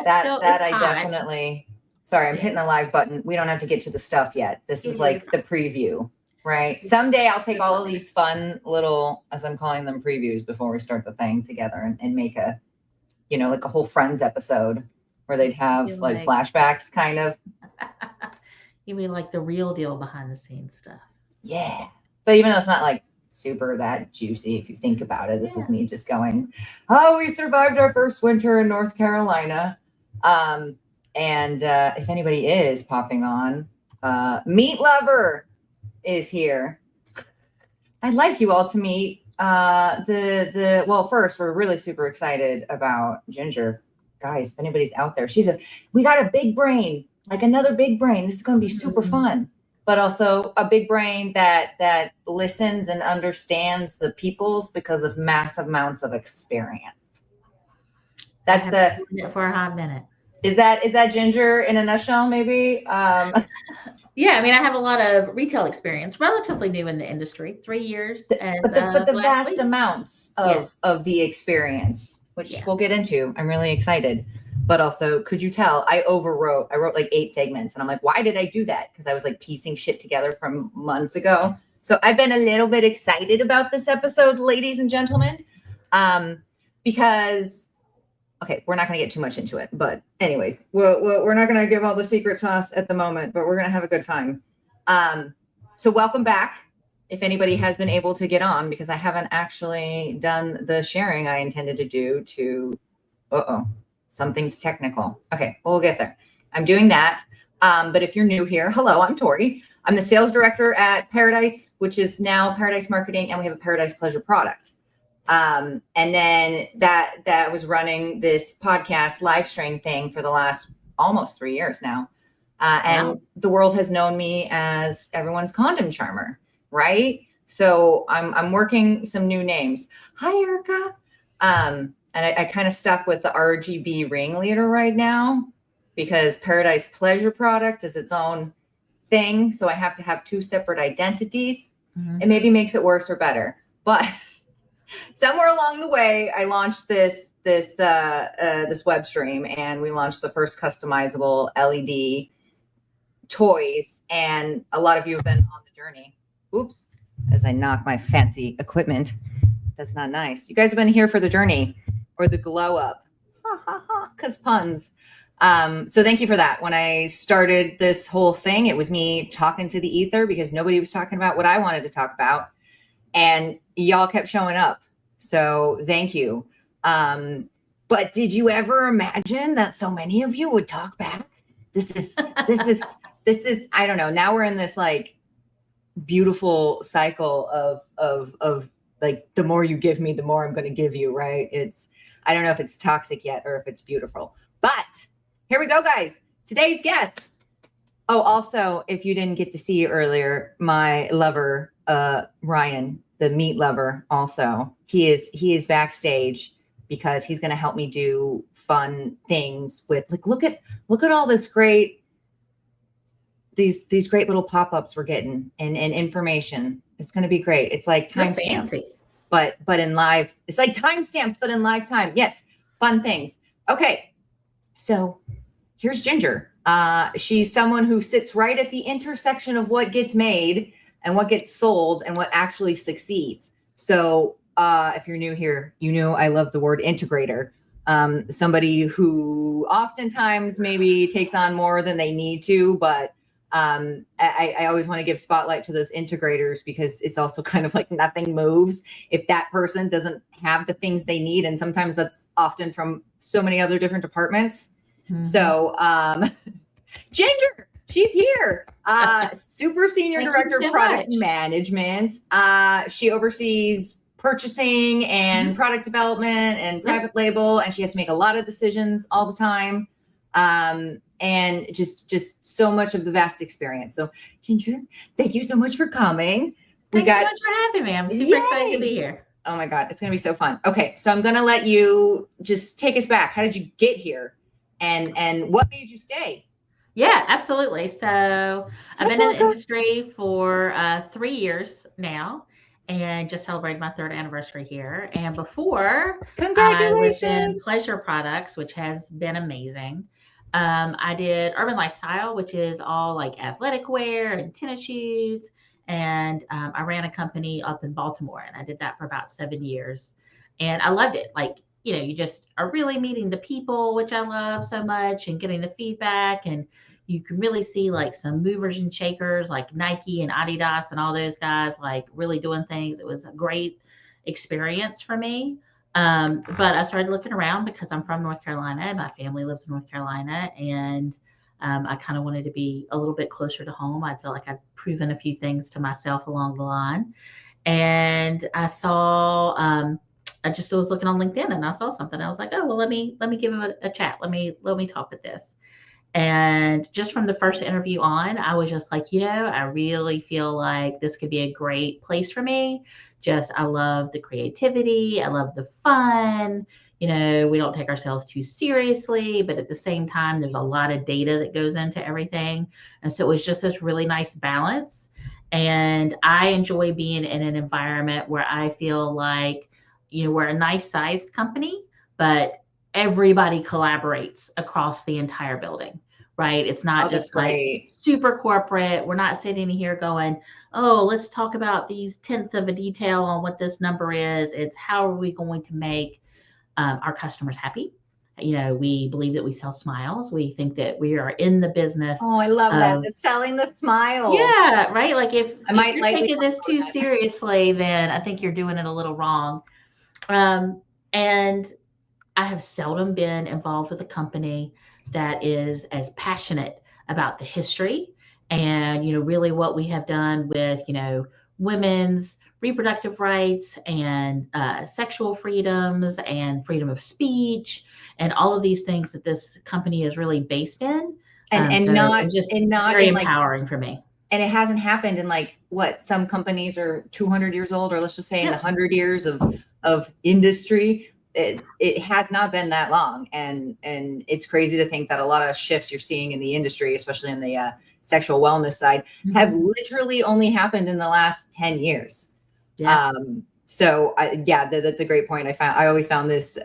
that I definitely, sorry, I'm hitting the live button. We don't have to get to the stuff yet. This is like the preview, right? Someday I'll take all of these fun little, as I'm calling them, previews before we start the thing together and make a, like a whole Friends episode where they'd have like flashbacks kind of. You mean like the real deal behind the scenes stuff? Yeah. But even though it's not like super that juicy, if you think about it, this is me just going, oh, we survived our first winter in North Carolina. And if anybody is popping on, Meat Lover is here. I'd like you all to meet well, first, we're really super excited about Ginger. Guys, if anybody's out there, we got a big brain, like another big brain. This is going to be super fun, but also a big brain that listens and understands the peoples because of massive amounts of experience. That's for a hot minute. Is that Ginger in a nutshell, maybe? Yeah, I mean, I have a lot of retail experience, relatively new in the industry, 3 years. But the vast amounts of the experience, which we'll get into. I'm really excited. But also, could you tell, I wrote like 8 segments, and I'm like, why did I do that? Because I was like piecing shit together from months ago. So I've been a little bit excited about this episode, ladies and gentlemen, because, okay, we're not going to get too much into it. But anyways, we're not going to give all the secret sauce at the moment, but we're going to have a good time. So welcome back. If anybody has been able to get on, because I haven't actually done the sharing I intended to do to, something's technical. Okay, we'll get there. I'm doing that. But if you're new here, hello, I'm Tori. I'm the sales director at Paradise, which is now Paradise Marketing, and we have a Paradise Pleasure product. And then that was running this podcast live stream thing for the last almost 3 years now. And the world has known me as everyone's condom charmer, right? So I'm working some new names. Hi, Erica. And I kind of stuck with the RGB ringleader right now because Paradise Pleasure product is its own thing. So I have to have 2 separate identities. Mm-hmm. It maybe makes it worse or better. But somewhere along the way, I launched this web stream, and we launched the first customizable LED toys. And a lot of you have been on the journey. Oops, as I knock my fancy equipment. That's not nice. You guys have been here for the journey or the glow up. Because puns. So thank you for that. When I started this whole thing, it was me talking to the ether because nobody was talking about what I wanted to talk about. And y'all kept showing up. So thank you. But did you ever imagine that so many of you would talk back? This is, I don't know. Now we're in this like beautiful cycle of like, the more you give me, the more I'm going to give you, right? I don't know if it's toxic yet or if it's beautiful, but here we go, guys. Today's guest. Oh, also, if you didn't get to see earlier, my lover, Ryan, the meat lover, also, he is backstage because he's going to help me do fun things with, like, look at all this great, these great little pop-ups we're getting and information. It's going to be great. It's like timestamps, but in live, it's like timestamps, but in live time. Yes. Fun things. Okay. So here's Ginger. She's someone who sits right at the intersection of what gets made and what gets sold and what actually succeeds. So if you're new here, you know I love the word integrator. Somebody who oftentimes maybe takes on more than they need to, but I always want to give spotlight to those integrators because it's also kind of like nothing moves if that person doesn't have the things they need. And sometimes that's often from so many other different departments. Mm-hmm. So Ginger, she's here. Super senior director of product management. She oversees purchasing and product development and private label, and she has to make a lot of decisions all the time. And just so much of the vast experience. So Ginger, thank you so much for coming. Thanks so much for having me. I'm super excited to be here. Oh my God, it's going to be so fun. Okay. So I'm going to let you just take us back. How did you get here? And what made you stay? Yeah, absolutely. So I've been in the industry for 3 years now. and just celebrated my 3rd anniversary here. And before, I lived in Congratulations. Pleasure Products, which has been amazing. I did Urban Lifestyle, which is all like athletic wear and tennis shoes. And I ran a company up in Baltimore, and I did that for about 7 years. And I loved it. Like, you just are really meeting the people, which I love so much, and getting the feedback. And you can really see like some movers and shakers like Nike and Adidas and all those guys like really doing things. It was a great experience for me. But I started looking around because I'm from North Carolina. My family lives in North Carolina, and I kind of wanted to be a little bit closer to home. I feel like I've proven a few things to myself along the line. And I just was looking on LinkedIn, and I saw something. I was like, oh, well, let me give him a chat. Let me talk with this. And just from the first interview on, I was just like, I really feel like this could be a great place for me. Just, I love the creativity. I love the fun. We don't take ourselves too seriously, but at the same time, there's a lot of data that goes into everything. And so it was just this really nice balance. And I enjoy being in an environment where I feel like, we're a nice sized company, but everybody collaborates across the entire building, right? It's not Oh, that's just like great. super corporate. We're not sitting here going, oh, let's talk about these tenths of a detail on what this number is. It's how are we going to make our customers happy? We believe that we sell smiles. We think that we are in the business Oh, I love that. of, The selling the smiles. yeah, right. Like if might you're lightly taking this too seriously, then I think you're doing it a little wrong. And I have seldom been involved with a company that is as passionate about the history and, really what we have done with, women's reproductive rights and sexual freedoms and freedom of speech and all of these things that this company is really based in. and So not it's just and not very in like, empowering for me. and it hasn't happened in like what some companies are 200 years old, or let's just say in the Yeah. 100 years of industry. It has not been that long, and it's crazy to think that a lot of shifts you're seeing in the industry, especially in the sexual wellness side, have literally only happened in the last 10 years. Yeah. So that's a great point. I always found this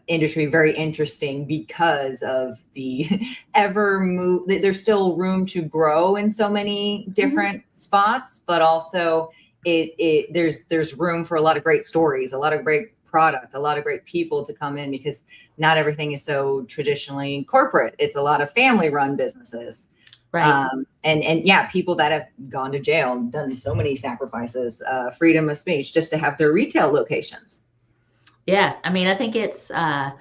industry very interesting because of the there's still room to grow in so many different spots, but also there's room for a lot of great stories, a lot of great product, a lot of great people to come in, because not everything is so traditionally corporate. It's a lot of family run businesses. Right. And yeah, people that have gone to jail, done so many sacrifices, freedom of speech, just to have their retail locations. Yeah, I mean, I think it's a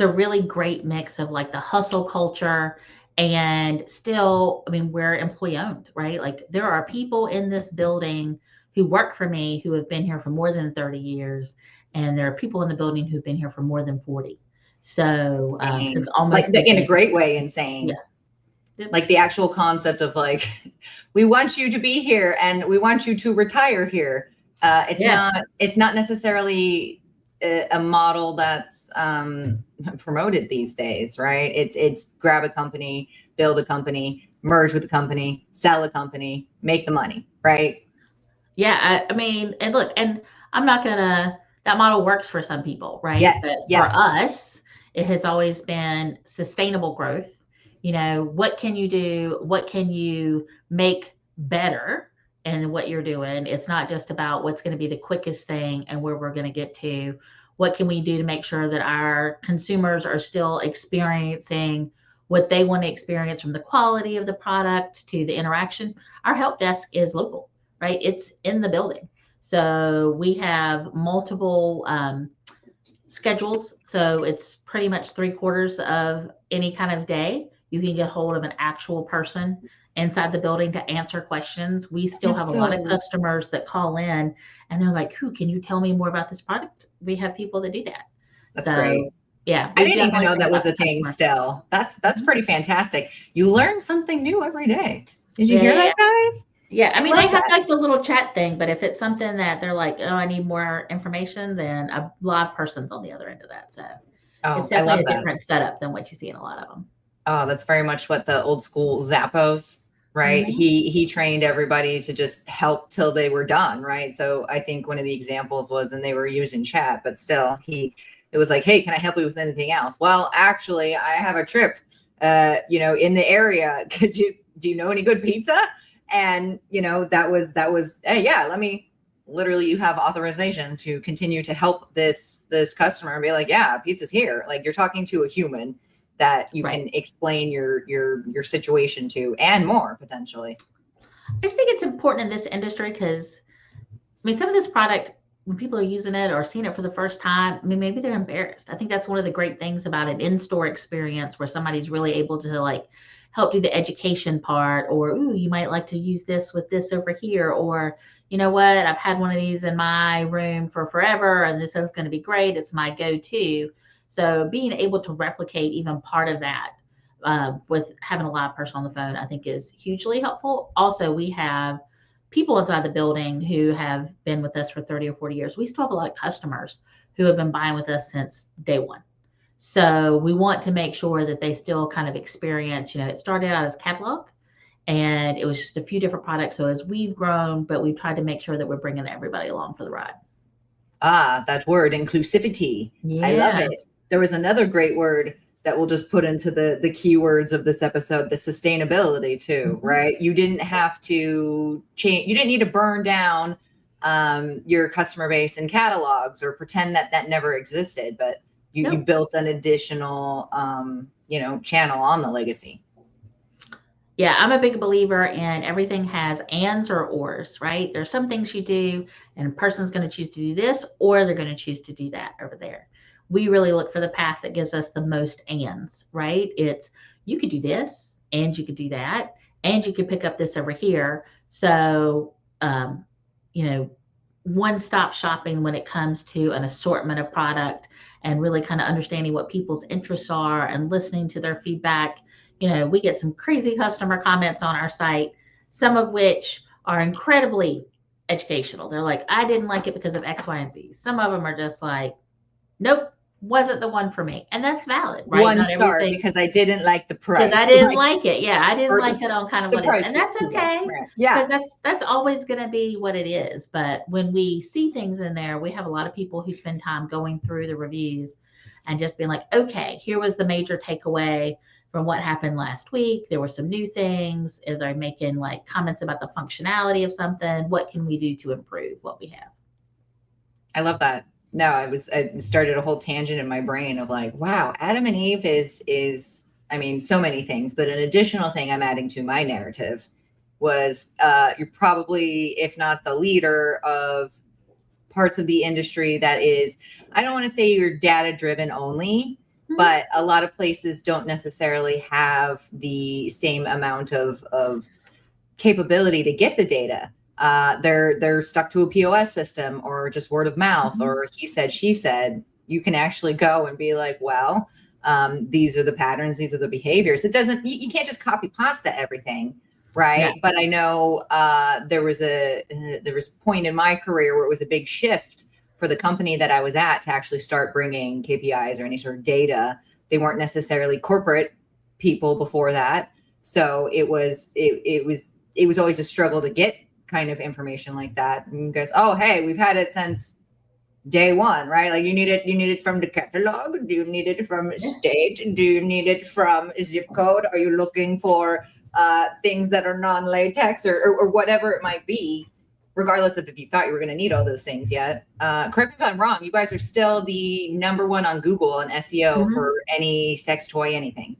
really great mix of like the hustle culture and still, I mean, we're employee owned, right? Like there are people in this building who work for me who have been here for more than 30 years, and there are people in the building who've been here for more than 40. So Insane. it's almost Like in a great way, insane. Yeah. Like the actual concept of like, we want you to be here and we want you to retire here. It's not necessarily a model that's promoted these days, right? It's grab a company, build a company, merge with a company, sell a company, make the money, right? Yeah, I mean, and look, and I'm not gonna, that model works for some people, right? Yes, But yes. for us, it has always been sustainable growth. What can you do? What can you make better in what you're doing? It's not just about what's going to be the quickest thing and where we're going to get to. What can we do to make sure that our consumers are still experiencing what they want to experience, from the quality of the product to the interaction? Our help desk is local, right? It's in the building. So we have multiple schedules. So it's pretty much 3/4 of any kind of day. You can get hold of an actual person inside the building to answer questions. We still have a lot of customers that call in and they're like, "Who, can you tell me more about this product?" We have people that do that. That's great. Yeah, I didn't even know that was a thing still. That's pretty fantastic. You learn something new every day. Did you hear that, guys? Yeah, I mean, they have like the little chat thing, but if it's something that they're like, oh, I need more information, then a live person's on the other end of that. So it's definitely a different setup than what you see in a lot of them. Oh, that's very much what the old school Zappos right? He trained everybody to just help till they were done, right? So I think one of the examples was, and they were using chat, but still it was like, hey, can I help you with anything else? Well, actually, I have a trip, in the area. Do you know any good pizza? And, that was, hey, yeah, literally, you have authorization to continue to help this customer and be like, yeah, pizza's here. Like, you're talking to a human that you can explain your situation to, and more potentially. I just think it's important in this industry because, some of this product, when people are using it or seeing it for the first time, maybe they're embarrassed. I think that's one of the great things about an in-store experience where somebody's really able to like help do the education part, or, ooh, you might like to use this with this over here, or, you know what, I've had one of these in my room for forever and this is going to be great. It's my go-to. So being able to replicate even part of that with having a live person on the phone, I think is hugely helpful. Also, we have people inside the building who have been with us for 30 or 40 years. We still have a lot of customers who have been buying with us since day one. So we want to make sure that they still kind of experience, it started out as catalog and it was just a few different products. So as we've grown, but we've tried to make sure that we're bringing everybody along for the ride. Ah, that word, inclusivity. Yeah. I love it. There was another great word that we'll just put into the keywords of this episode, the sustainability too, right? You didn't have to change. You didn't need to burn down your customer base and catalogs or pretend that never existed, but you built an additional, channel on the legacy. Yeah, I'm a big believer in everything has ands or ors, right? There's some things you do and a person's going to choose to do this, or they're going to choose to do that over there. We really look for the path that gives us the most ands, right? It's, you could do this and you could do that and you could pick up this over here. So, one-stop shopping when it comes to an assortment of product and really kind of understanding what people's interests are and listening to their feedback. We get some crazy customer comments on our site, some of which are incredibly educational. They're like, I didn't like it because of X, Y, and Z. Some of them are just like, nope, wasn't the one for me. And that's valid, right? One star because I didn't like the price. Because I didn't like it. Yeah, I didn't like it on kind of what it is. And that's okay. Yeah. Because that's always going to be what it is. But when we see things in there, we have a lot of people who spend time going through the reviews and just being like, okay, here was the major takeaway from what happened last week. There were some new things. Are they making like comments about the functionality of something? What can we do to improve what we have? I love that. No, I started a whole tangent in my brain of like, wow, Adam and Eve is so many things, but an additional thing I'm adding to my narrative was you're probably, if not the leader of parts of the industry that is, I don't want to say you're data driven only, but a lot of places don't necessarily have the same amount of capability to get the data. They're stuck to a POS system or just word of mouth or he said, she said. You can actually go and be like, well, these are the patterns, these are the behaviors. It doesn't, you can't just copy pasta everything, right? Yeah. But I know there was a point in my career where it was a big shift for the company that I was at to actually start bringing KPIs or any sort of data. They weren't necessarily corporate people before that. So it was always a struggle to get kind of information like that. And you guys, oh, hey, we've had it since day one, right? Like you need it from the catalog. Do you need it from state? Do you need it from zip code? Are you looking for things that are non-latex or whatever it might be, regardless of if you thought you were going to need all those things yet. Correct me if I'm wrong. You guys are still the number one on Google on SEO for any sex toy, anything.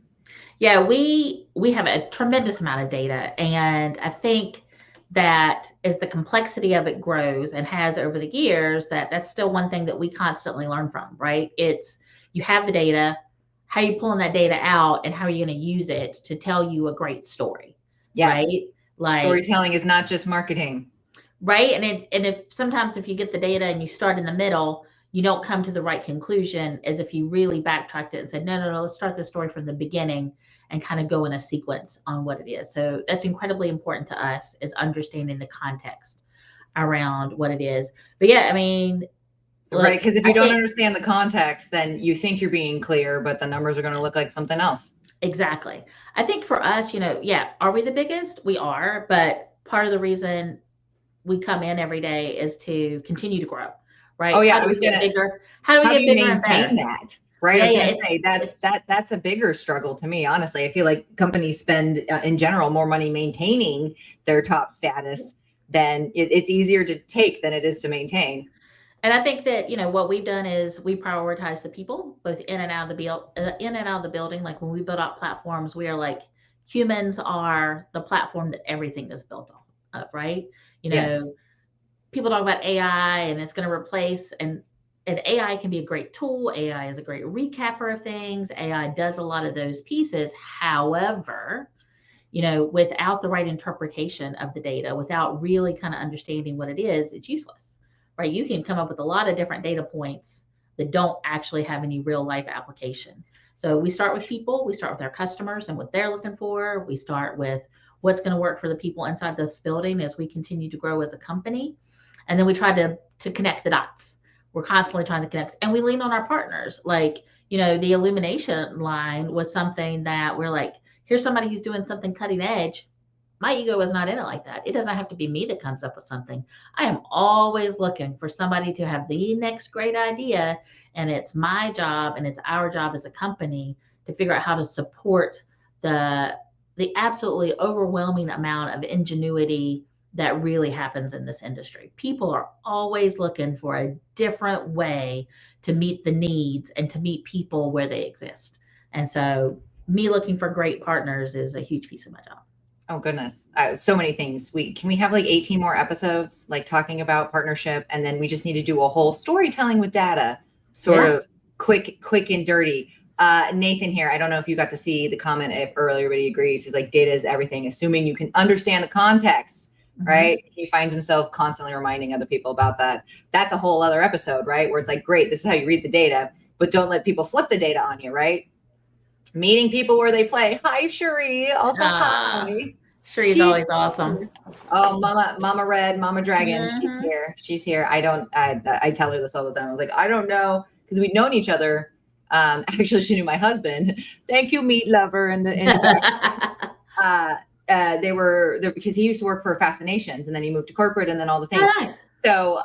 Yeah, we have a tremendous amount of data. And I think that as the complexity of it grows and has over the years, that's still one thing that we constantly learn from, right? It's, you have the data, how are you pulling that data out and how are you going to use it to tell you a great story? Yes. Right? Like, storytelling is not just marketing. Right. And if you get the data and you start in the middle, you don't come to the right conclusion as if you really backtracked it and said, no, let's start the story from the beginning and kind of go in a sequence on what it is. So that's incredibly important to us, is understanding the context around what it is. But yeah, right. Because if you don't understand the context, then you think you're being clear, but the numbers are going to look like something else. Exactly. I think for us, yeah, are we the biggest? We are, but part of the reason we come in every day is to continue to grow, Oh right? yeah, How do we get bigger? How do we how do get you bigger and maintain better? that? Right. I Yeah, was yeah, gonna say it's that's a bigger struggle to me, honestly. I feel like companies spend in general more money maintaining their top status than it's easier to take than it is to maintain. and I think that, what we've done is we prioritize the people both in and out of the building. Like when we build out platforms, we are like humans are the platform that everything is built off of, right? You Yes. know, people talk about AI and it's going to replace and AI can be a great tool. AI is a great recapper of things. AI does a lot of those pieces. However, without the right interpretation of the data, without really kind of understanding what it is, it's useless, right? You can come up with a lot of different data points that don't actually have any real life application. So we start with people, we start with our customers and what they're looking for. We start with what's going to work for the people inside this building as we continue to grow as a company. And then we try to connect the dots. We're constantly trying to connect and we lean on our partners. Like, the illumination line was something that we're like, here's somebody who's doing something cutting edge. My ego is not in it like that. It doesn't have to be me that comes up with something. I am always looking for somebody to have the next great idea. And it's my job and it's our job as a company to figure out how to support the the absolutely overwhelming amount of ingenuity that really happens in this industry. People are always looking for a different way to meet the needs and to meet people where they exist. And so me looking for great partners is a huge piece of my job. Oh goodness, so many things. We have like 18 more episodes, like talking about partnership, and then we just need to do a whole storytelling with data, sort Yeah. of quick and dirty. Nathan here, I don't know if you got to see the comment earlier, but he agrees. He's like, data is everything, assuming you can understand the context, Mm-hmm. right? He finds himself constantly reminding other people about that. That's a whole other episode, right? Where it's like, great, this is how you read the data, but don't let people flip the data on you, right? Meeting people where they play. Hi, Cherie. Also, Ah, hi. She's She's always awesome. here. Oh, Mama Red, Mama Dragon. She's Mm-hmm. here. She's here. I tell her this all the time. I was like, I don't know, because we'd known each other. Actually, she knew my husband. Thank you, meat lover, in the back. They were there because he used to work for Fascinations, and then he moved to corporate, and then all the things. Oh, nice. So,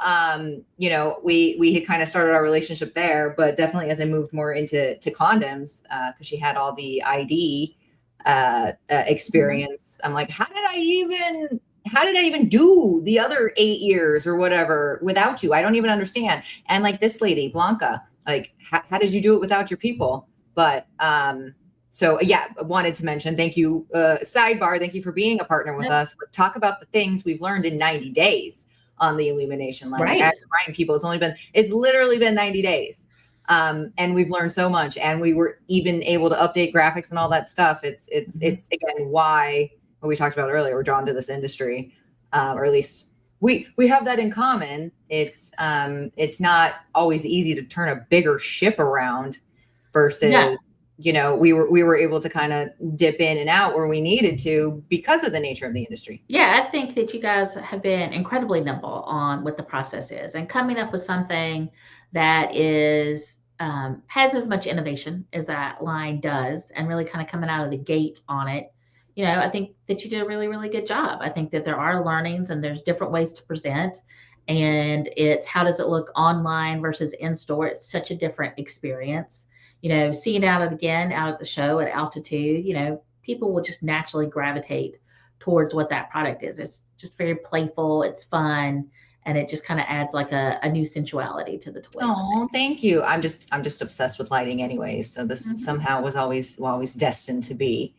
we had kind of started our relationship there, but definitely as I moved more into condoms, because she had all the ID Mhm. experience, I'm like, how did I even do the other 8 years or whatever without you? I don't even understand. And like this lady, Blanca, like, how did you do it without your people? But so yeah, I wanted to mention, thank you. Sidebar, thank you for being a partner with Yep. us. Talk about the things we've learned in 90 days on the illumination line. Like I Right. remind people, it's literally been 90 days. And we've learned so much, and we were even able to update graphics and all that stuff. Mhm. It's again why what we talked about earlier, we're drawn to this industry, or at least we have that in common. It's not always easy to turn a bigger ship around Yeah. versus we were able to kind of dip in and out where we needed to because of the nature of the industry. Yeah, I think that you guys have been incredibly nimble on what the process is and coming up with something that is has as much innovation as that line does, and really kind of coming out of the gate on it. I think that you did a really, really good job. I think that there are learnings and there's different ways to present, and it's how does it look online versus in store. It's such a different experience. Seeing it out at the show at altitude. People will just naturally gravitate towards what that product is. It's just very playful, it's fun, and it just kind of adds like a new sensuality to the toys, I Oh, think. thank you. I'm just obsessed with lighting anyways. So this Hmm. somehow was always destined to be.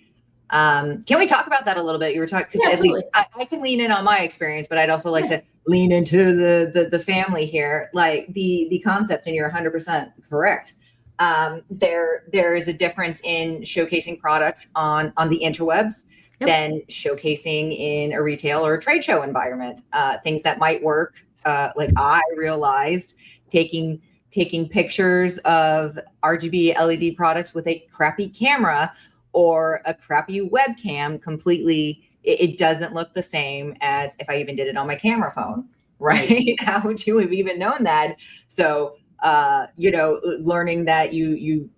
Can we talk about that a little bit? You were talking, because Yeah, at absolutely. least I can lean in on my experience, but I'd also like Yeah. to lean into the family here, like the concept, and you're 100% correct. There is a difference in showcasing product on the interwebs Yep. than showcasing in a retail or a trade show environment. Things that might work, like I realized taking pictures of RGB LED products with a crappy camera or a crappy webcam completely, it doesn't look the same as if I even did it on my camera phone, right? Right. How would you have even known that? So learning that you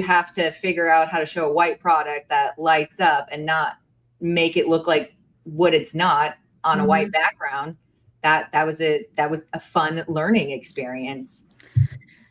have to figure out how to show a white product that lights up and not make it look like what it's not on a white background. That was a fun learning experience.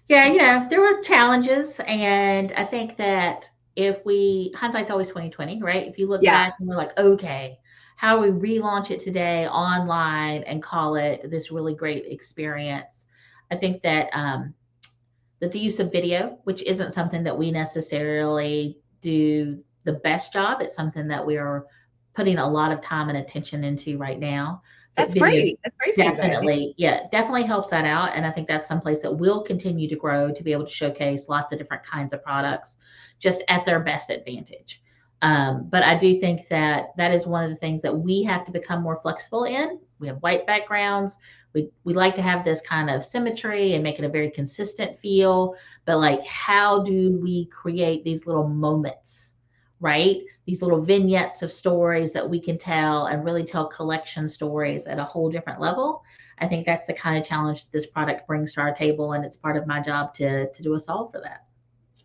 Yeah, there were challenges, and I think that hindsight's always 2020, right? If you look back and we're like, okay, how do we relaunch it today online and call it this really great experience? I think that that the use of video, which isn't something that we necessarily do the best job, it's something that we are putting a lot of time and attention into right now. But That's video great. That's great for you guys. definitely helps that out. And I think that's someplace that will continue to grow to be able to showcase lots of different kinds of products just at their best advantage. But I do think that that is one of the things that we have to become more flexible in. We have white backgrounds. We like to have this kind of symmetry and make it a very consistent feel. But like, how do we create these little moments, right? These little vignettes of stories that we can tell and really tell collection stories at a whole different level. I think that's the kind of challenge that this product brings to our table, and it's part of my job to do a solve for that.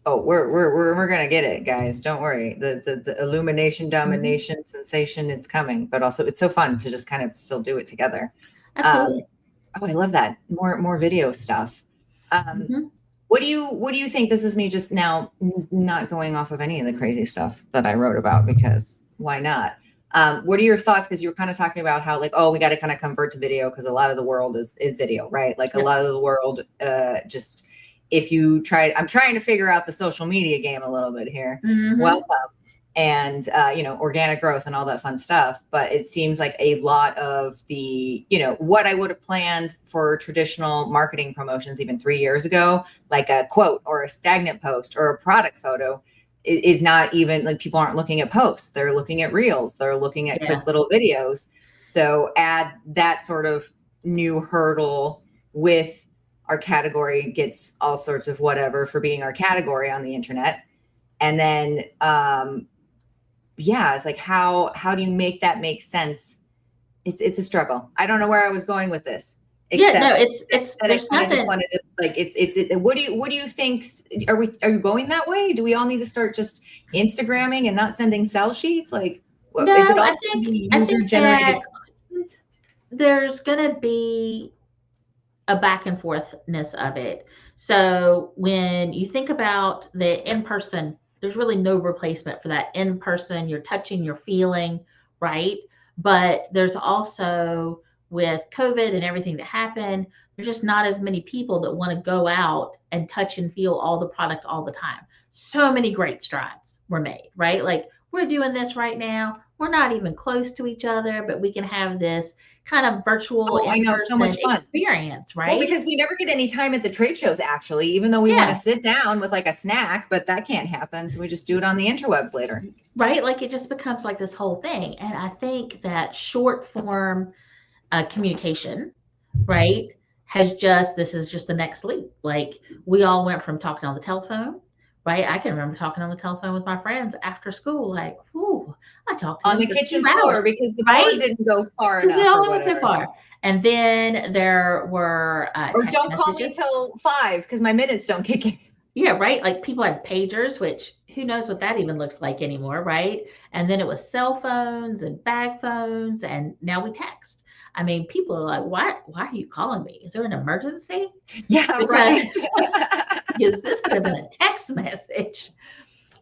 Oh, we're gonna get it, guys. Don't worry. The illumination, domination, sensation, it's coming. But also, it's so fun to just kind of still do it together. Absolutely. Oh, I love that. More video stuff. What do you think? This is me just now not going off of any of the crazy stuff that I wrote about, because why not? What are your thoughts? Because you were kind of talking about how like, oh, we got to kind of convert to video because a lot of the world is video, right? Like a lot of the world just, if you try, I'm trying to figure out the social media game a little bit here. Welcome. And, organic growth and all that fun stuff. But it seems like a lot of the, what I would have planned for traditional marketing promotions even 3 years ago, like a quote or a stagnant post or a product photo, is not even like, people aren't looking at posts. They're looking at reels. They're looking at quick little videos. So add that sort of new hurdle with our category gets all sorts of whatever for being our category on the internet. And then, it's like, how do you make that make sense? It's a struggle. I don't know where I was going with this. It's there's I nothing. just wanted to like, what do you think? Are you going that way? Do we all need to start just Instagramming and not sending sell sheets? Like, No, is it all I think user generated content? There's gonna be a back and forthness of it. So when you think about the in-person, there's really no replacement for that in-person. You're touching, you're feeling, right? But there's also, with COVID and everything that happened, there's just not as many people that want to go out and touch and feel all the product all the time. So many great strides were made, right? Like, we're doing this right now. We're not even close to each other, but we can have this kind of virtual in-person experience, right? Well, because we never get any time at the trade shows, actually, even though we want to sit down with like a snack, but that can't happen. So we just do it on the interwebs later. Right? Like, it just becomes like this whole thing. And I think that short form communication, right, this is just the next leap. Like, we all went from talking on the telephone, right? I can remember talking on the telephone with my friends after school, like, ooh, I talked to on the kitchen floor because the cord didn't go far enough. Because they only went so far. And then there were or don't call me till 5 because my minutes don't kick in. Yeah, right. Like, people had pagers, which who knows what that even looks like anymore, right? And then it was cell phones and bag phones, and now we text. I mean, people are like, why are you calling me? Is there an emergency? Yeah, right. Because this could have been a text message.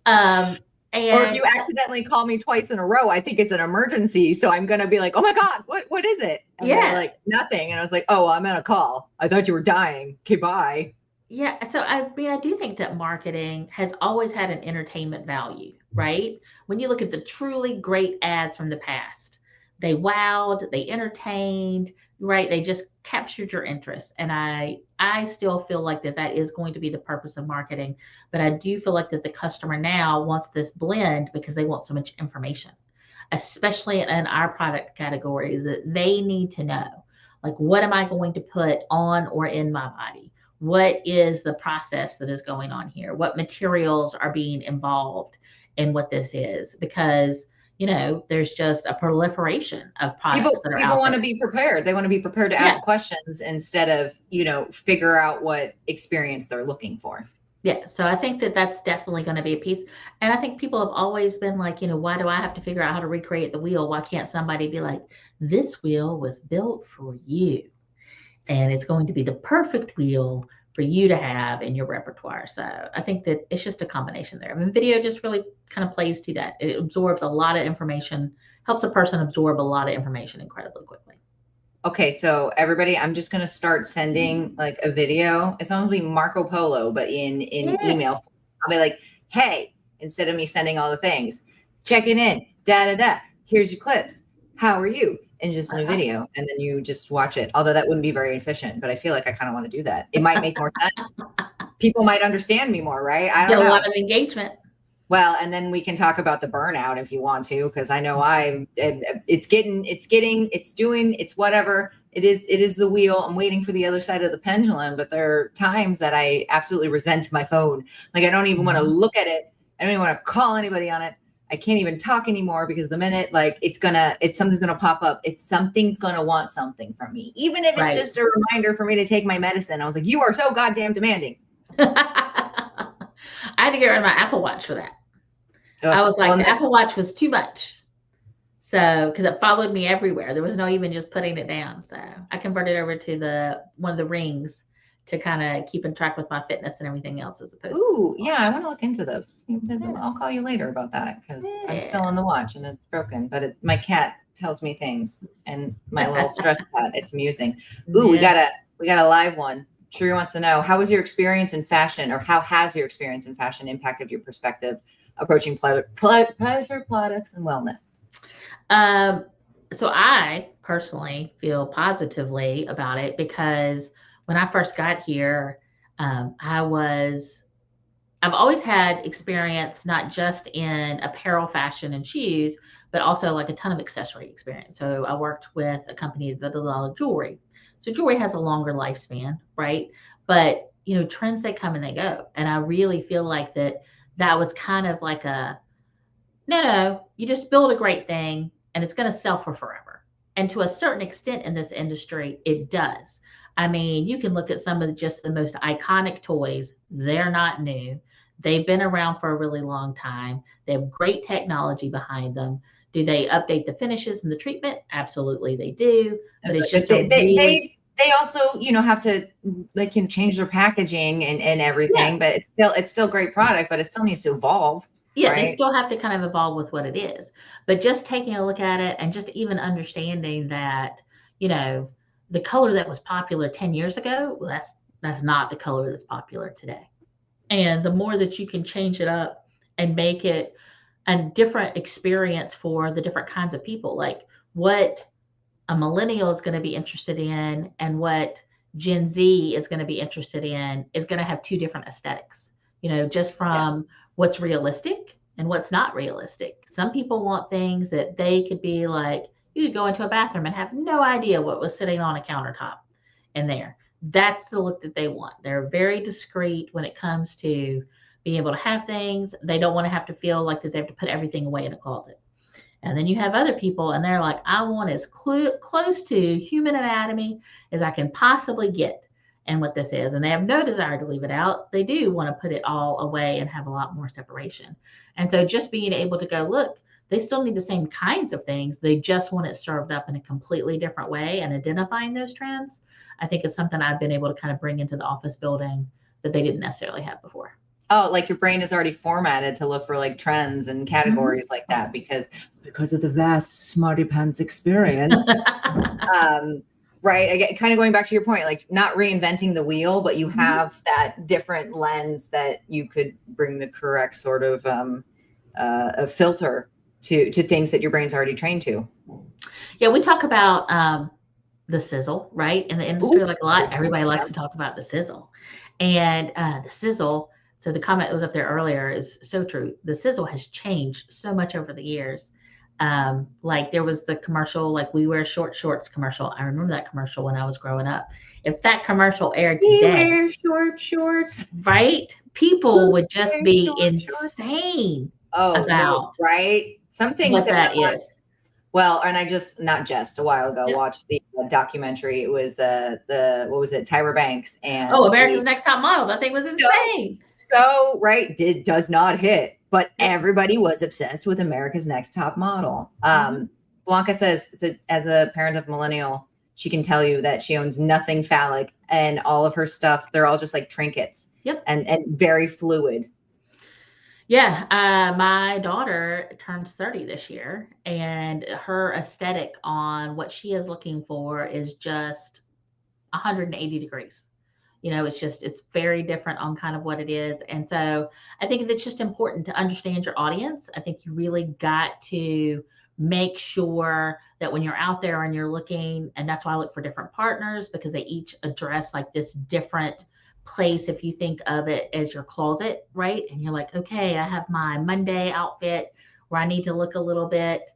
Or if you accidentally call me twice in a row, I think it's an emergency. So I'm going to be like, oh my God, what is it? And they're like, nothing. And I was like, oh, well, I'm on a call. I thought you were dying. Okay, bye. Yeah. So, I mean, I do think that marketing has always had an entertainment value, right? When you look at the truly great ads from the past, they wowed, they entertained, right? They just captured your interest. And I still feel like that is going to be the purpose of marketing. But I do feel like that the customer now wants this blend because they want so much information, especially in our product categories, that they need to know, like, what am I going to put on or in my body? What is the process that is going on here? What materials are being involved in what this is? Because, there's just a proliferation of products that are People out want there. to be prepared. They want to be prepared to Yeah. ask questions instead of, figure out what experience they're looking for. Yeah. So I think that that's definitely going to be a piece. And I think people have always been like, why do I have to figure out how to recreate the wheel? Why can't somebody be like, this wheel was built for you and it's going to be the perfect wheel for you to have in your repertoire? So I think that it's just a combination there. I mean, video just really kind of plays to that. It absorbs a lot of information, helps a person absorb a lot of information incredibly quickly. Okay, so everybody, I'm just going to start sending like a video. It's almost be Marco Polo, but in email form. I'll be like, hey, instead of me sending all the things, checking in, here's your clips. How are you? And just in a video, and then you just watch it. Although that wouldn't be very efficient, but I feel like I kind of want to do that. It might make more sense. People might understand me more, right? I don't know. Get a lot of engagement. Well, and then we can talk about the burnout if you want to, because I know it's doing, it's whatever. It is the wheel. I'm waiting for the other side of the pendulum, but there are times that I absolutely resent my phone. Like I don't even want to look at it. I don't even want to call anybody on it. I can't even talk anymore because the minute like something's gonna pop up, something's gonna want something from me. Even if it's just a reminder for me to take my medicine. I was like, you are so goddamn demanding. I had to get rid of my Apple Watch for that. I was like, the Apple Watch was too much. So, because it followed me everywhere. There was no even just putting it down. So I converted over to one of the rings to kind of keep in track with my fitness and everything else as opposed to. Yeah, I want to look into those. I'll call you later about that because I'm still on the watch and it's broken. But my cat tells me things and my little stress cat, it's amusing. Ooh, we got a live one. Sheree wants to know, how was your experience in fashion, or how has your experience in fashion impacted your perspective approaching pleasure products and wellness? So I personally feel positively about it because when I first got here, I've always had experience, not just in apparel, fashion, and shoes, but also like a ton of accessory experience. So I worked with a company that did a lot of jewelry. So jewelry has a longer lifespan, right? But trends, they come and they go. And I really feel like that was kind of like no, you just build a great thing and it's going to sell for forever. And to a certain extent in this industry, it does. I mean, you can look at some of just the most iconic toys. They're not new. They've been around for a really long time. They have great technology behind them. Do they update the finishes and the treatment? Absolutely, they do. But it's just they also, have to change their packaging and everything. But it's still great product, but it still needs to evolve. Yeah, right? They still have to kind of evolve with what it is. But just taking a look at it and just even understanding that, the color that was popular 10 years ago, well, that's not the color that's popular today. And the more that you can change it up and make it a different experience for the different kinds of people, like what a millennial is going to be interested in and what Gen Z is going to be interested in is going to have two different aesthetics, just from what's realistic and what's not realistic. Some people want things that they could be like, you could go into a bathroom and have no idea what was sitting on a countertop in there. That's the look that they want. They're very discreet when it comes to being able to have things. They don't want to have to feel like that they have to put everything away in a closet. And then you have other people and they're like, I want as close to human anatomy as I can possibly get. And what this is, and they have no desire to leave it out. They do want to put it all away and have a lot more separation. And so just being able to go, look, they still need the same kinds of things. They just want it served up in a completely different way, and identifying those trends, I think is something I've been able to kind of bring into the office building that they didn't necessarily have before. Oh, like your brain is already formatted to look for like trends and categories like that because of the vast smarty pants experience. Right. Again, kind of going back to your point, like not reinventing the wheel, but you have that different lens that you could bring the correct sort of a filter to things that your brain's already trained to. Yeah, we talk about the sizzle, right? In the industry, like a lot, everybody likes to talk about the sizzle. And the sizzle, so the comment that was up there earlier is so true. The sizzle has changed so much over the years. Like there was the commercial, like we wear short shorts commercial. I remember that commercial when I was growing up. If that commercial aired today, we wear short shorts, right? People would just be insane Oh, no, about right? Some things what that that went on. is. Well, and I just, not just a while ago, Yep. watched the documentary. It was what was it? Tyra Banks Oh, and America's Next Top Model. That thing was so, insane. so right. Does not hit, but Yep. everybody was obsessed with America's Next Top Model. Blanca says that as a parent of millennial, she can tell you that she owns nothing phallic and all of her stuff, they're all just like trinkets. Yep. And very fluid. Yeah, my daughter turns 30 this year, and her aesthetic on what she is looking for is just 180 degrees. It's very different on kind of what it is. And so I think it's just important to understand your audience. I think you really got to make sure that when you're out there and you're looking, and that's why I look for different partners, because they each address like this different place. If you think of it as your closet, right? And you're like, okay, I have my Monday outfit where I need to look a little bit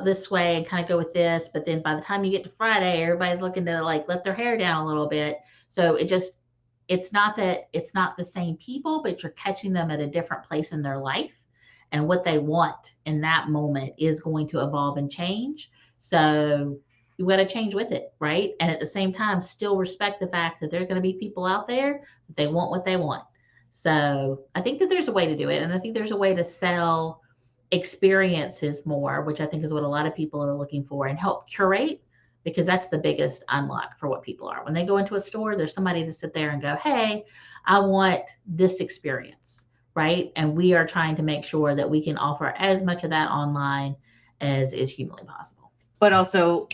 this way and kind of go with this. But then by the time you get to Friday, everybody's looking to like let their hair down a little bit. So it's not that it's not the same people, but you're catching them at a different place in their life. And what they want in that moment is going to evolve and change. So you got to change with it, right? And at the same time, still respect the fact that there are going to be people out there that they want what they want. So I think that there's a way to do it. And I think there's a way to sell experiences more, which I think is what a lot of people are looking for, and help curate, because that's the biggest unlock for what people are. When they go into a store, there's somebody to sit there and go, hey, I want this experience, right? And we are trying to make sure that we can offer as much of that online as is humanly possible. But also,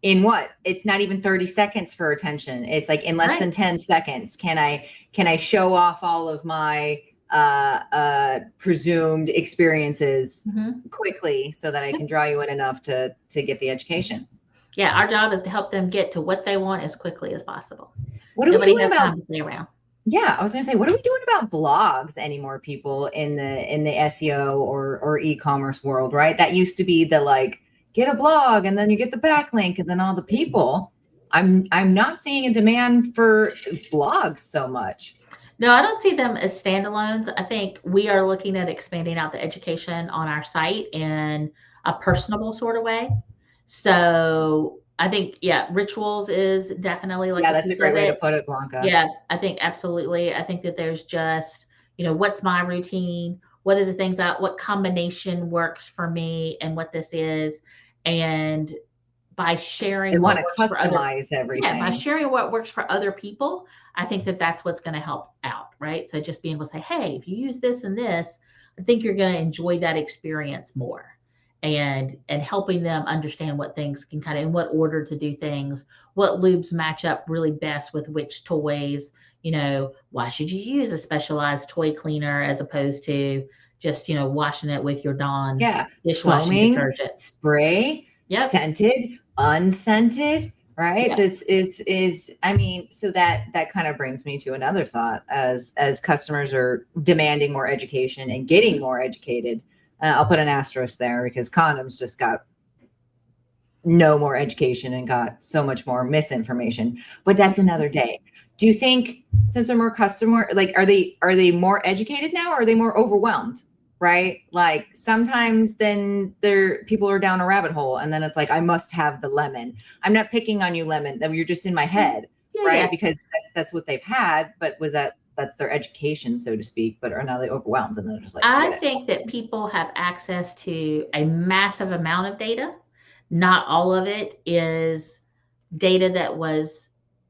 in what? It's not even 30 seconds for attention. It's like in less than 10 seconds. Can I show off all of my presumed experiences quickly so that I can draw you in enough to get the education? Yeah, our job is to help them get to what they want as quickly as possible. Nobody has time to play around. Yeah, I was going to say, what are we doing about blogs anymore, people, in the SEO or e-commerce world, right? That used to be the like, get a blog and then you get the backlink and then all the people. I'm not seeing a demand for blogs so much. No, I don't see them as standalones. I think we are looking at expanding out the education on our site in a personable sort of way. So I think, yeah, rituals is definitely like that's a great way to put it, Blanca. Yeah, I think absolutely. I think that there's just, what's my routine? What are the things what combination works for me and what this is? And by sharing, they want to customize everything. Yeah, by sharing what works for other people, I think that that's what's going to help out, right? So just being able to say, hey, if you use this and this, I think you're going to enjoy that experience more. And helping them understand what things can kind of, in what order to do things, what lubes match up really best with which toys, why should you use a specialized toy cleaner as opposed to just, washing it with your Dawn dishwashing detergent. Spray, scented, unscented, right? This is I mean, so that kind of brings me to another thought as customers are demanding more education and getting more educated. I'll put an asterisk there because condoms just got no more education and got so much more misinformation, but that's another day. Do you think, since they're more like, are they more educated now, or are they more overwhelmed? Right? Like sometimes then people are down a rabbit hole and then it's like, I must have the lemon. I'm not picking on you, lemon, that you're just in my head, right? Yeah. Because that's what they've had, but that's their education, so to speak, but are now they overwhelmed and they're just like, I think that people have access to a massive amount of data. Not all of it is data that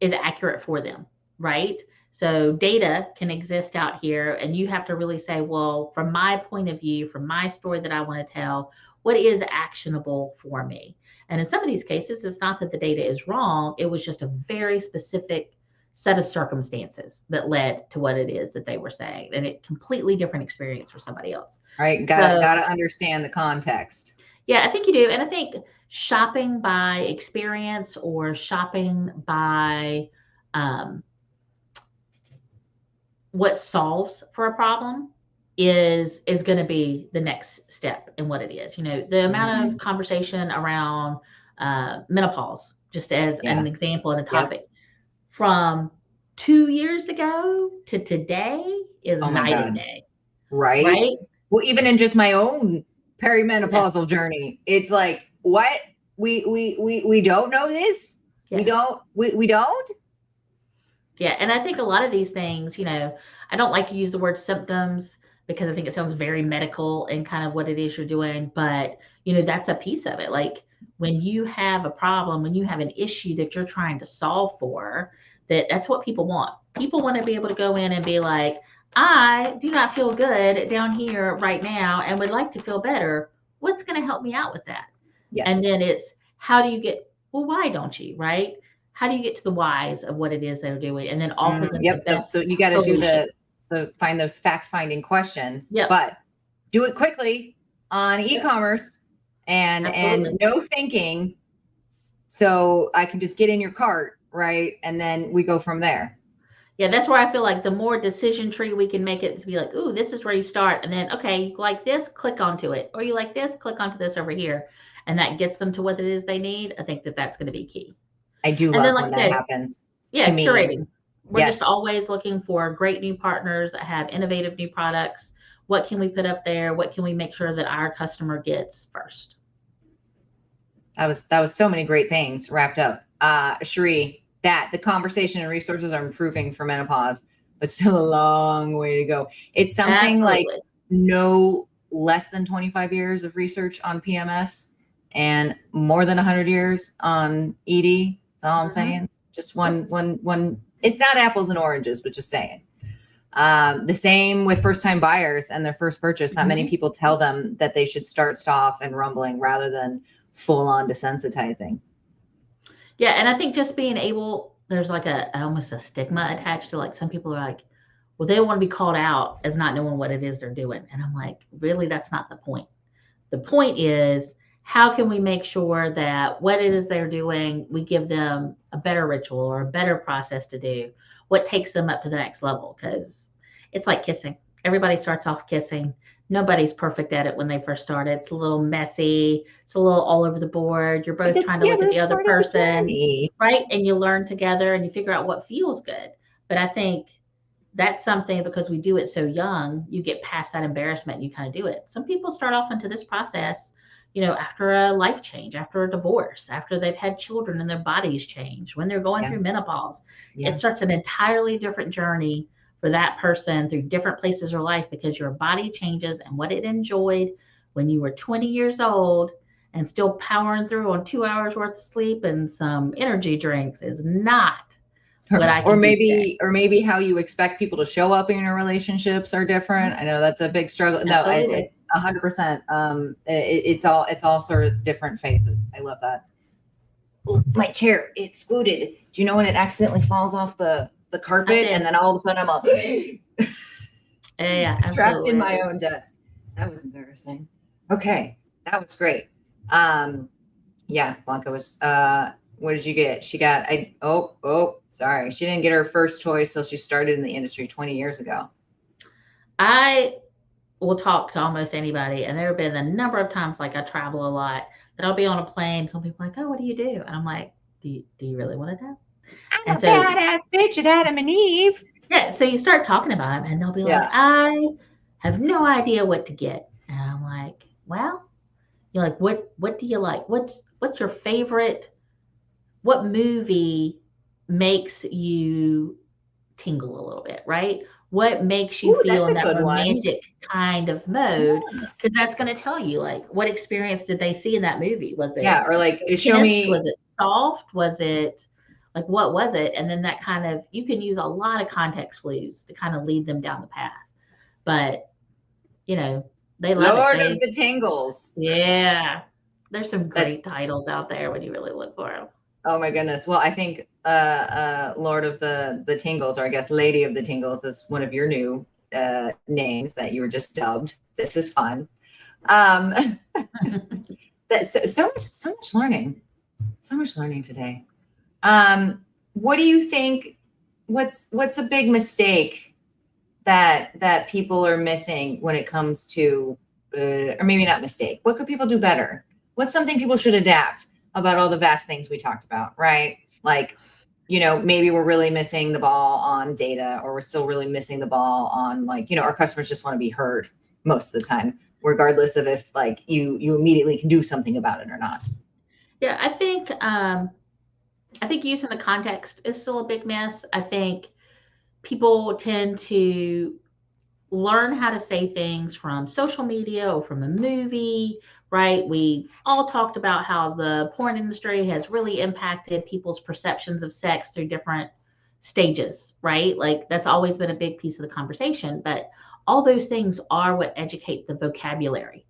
is accurate for them, right? So data can exist out here, and you have to really say, well, from my point of view, from my story that I want to tell, what is actionable for me? And in some of these cases, it's not that the data is wrong. It was just a very specific set of circumstances that led to what it is that they were saying, and a completely different experience for somebody else. Right. Gotta understand the context. Yeah, I think you do. And I think shopping by experience or shopping by what solves for a problem is going to be the next step in what it is. The amount of conversation around menopause, just as an example and a topic, from 2 years ago to today is night and day. Right. Well, even in just my own perimenopausal journey, it's like, what? We don't know this? Yeah. We don't? Yeah. And I think a lot of these things, I don't like to use the word symptoms because I think it sounds very medical and kind of what it is you're doing. But, that's a piece of it. Like when you have a problem, when you have an issue that you're trying to solve for, that's what people want. People want to be able to go in and be like, I do not feel good down here right now and would like to feel better. What's going to help me out with that? And Yes. then it's how do you get, well, why don't you, right? How do you get to the whys of what it is they're doing and then offer them the Yep. best You got to do solution? find those fact finding questions, Yep, but do it quickly on yep, e-commerce and absolutely. no thinking. So I can just get in your cart, right? And then we go from there. Yeah, that's where I feel like the more decision tree we can make it to be like, ooh, this is where you start. And then, okay, you like this, click onto it. Or you like this, click onto this over here. And that gets them to what it is they need. I think that's going to be key. I do And then, love like when I that said, happens to yeah, me. curating. We're just Yes. always looking for great new partners that have innovative new products. What can we put up there? What can we make sure that our customer gets first? That was so many great things wrapped up. Cherie, the conversation and resources are improving for menopause, but still a long way to go. It's something like Absolutely. no less than 25 years of research on PMS and more than 100 years on ED. That's all I'm saying. Just one. It's not apples and oranges, but just saying. The same with first-time buyers and their first purchase. Not many people tell them that they should start soft and rumbling rather than full-on desensitizing. Yeah, and I think just being able, there's like almost a stigma attached to like some people are like, well, they don't want to be called out as not knowing what it is they're doing. And I'm like, really, that's not the point. The point is, how can we make sure that what it is they're doing, we give them a better ritual or a better process to do, what takes them up to the next level? Because it's like kissing. Everybody starts off kissing. Nobody's perfect at it when they first start. It's a little messy. It's a little all over the board. You're But both that's trying to look at the that's other part of the person, journey. right? And you learn together and you figure out what feels good. But I think that's something because we do it so young, you get past that embarrassment and you kind of do it. Some people start off into this process, after a life change, after a divorce, after they've had children and their bodies change, when they're going Yeah. through menopause. Yeah. It starts an entirely different journey for that person through different places of life because your body changes and what it enjoyed when you were 20 years old and still powering through on 2 hours worth of sleep and some energy drinks is not what I Or can do today. maybe how you expect people to show up in your relationships are different. I know that's a big struggle. No, Absolutely. 100%. It's all sort of different phases. I love that. Oh, my chair, it scooted. Do you know when it accidentally falls off the carpet and then all of a sudden I'm all Yeah, trapped in absolutely. my own desk? That was embarrassing. Okay, that was great. Yeah, Blanca was what did you get? She got sorry. She didn't get her first toy till she started in the industry 20 years ago. I will talk to almost anybody, and there have been a number of times, like I travel a lot, that I'll be on a plane. Some people are like, "Oh, what do you do?" And I'm like, "Do you really want to know?" I'm And a so, badass bitch at Adam and Eve. yeah, so you start talking about them, and they'll be like, Yeah. "I have no idea what to get," and I'm like, "Well, you're like, what do you like? What's your favorite? What movie makes you tingle a little bit, right? What makes you Ooh, feel that's in a that good one. romantic kind of mode? Because that's going to tell you, like, what experience did they see in that movie? Was Yeah, it or like show intense? me. Was it soft? Was it like what was it? And then that kind of you can use a lot of context clues to kind of lead them down the path. But they love it. Lord of the Tingles. Yeah, there's some That great titles out there when you really look for them. Oh my goodness. Well, I think Lord of the Tingles, or I guess Lady of the Tingles, is one of your new names that you were just dubbed. This is fun. That's so much learning. So much learning today. What do you think? What's a big mistake that people are missing when it comes to, or maybe not mistake? What could people do better? What's something people should adapt about all the vast things we talked about, right? Like, maybe we're really missing the ball on data, or we're still really missing the ball on, like, our customers just want to be heard. most of the time, regardless of if like you immediately can do something about it or not. Yeah, I think use in the context is still a big miss. I think people tend to learn how to say things from social media or from a movie, right? We all talked about how the porn industry has really impacted people's perceptions of sex through different stages, right? Like that's always been a big piece of the conversation, but all those things are what educate the vocabulary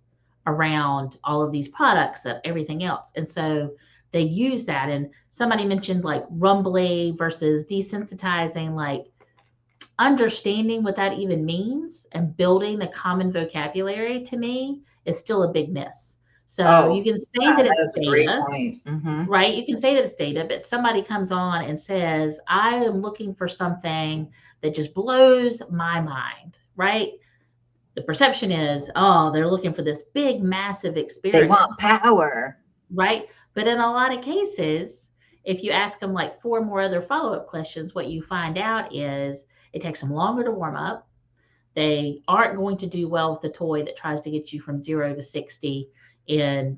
around all of these products and everything else. And so they use that. And somebody mentioned like rumbly versus desensitizing, like understanding what that even means and building the common vocabulary to me is still a big miss. So you can say that that it's is a great data, point. right? You can say that it's data, but somebody comes on and says, I am looking for something that just blows my mind, right? The perception is, oh, they're looking for this big, massive They want experience, power. right? But in a lot of cases, if you ask them like 4 more other follow-up questions, what you find out is it takes them longer to warm up. They aren't going to do well with the toy that tries to get you from 0 to 60 in,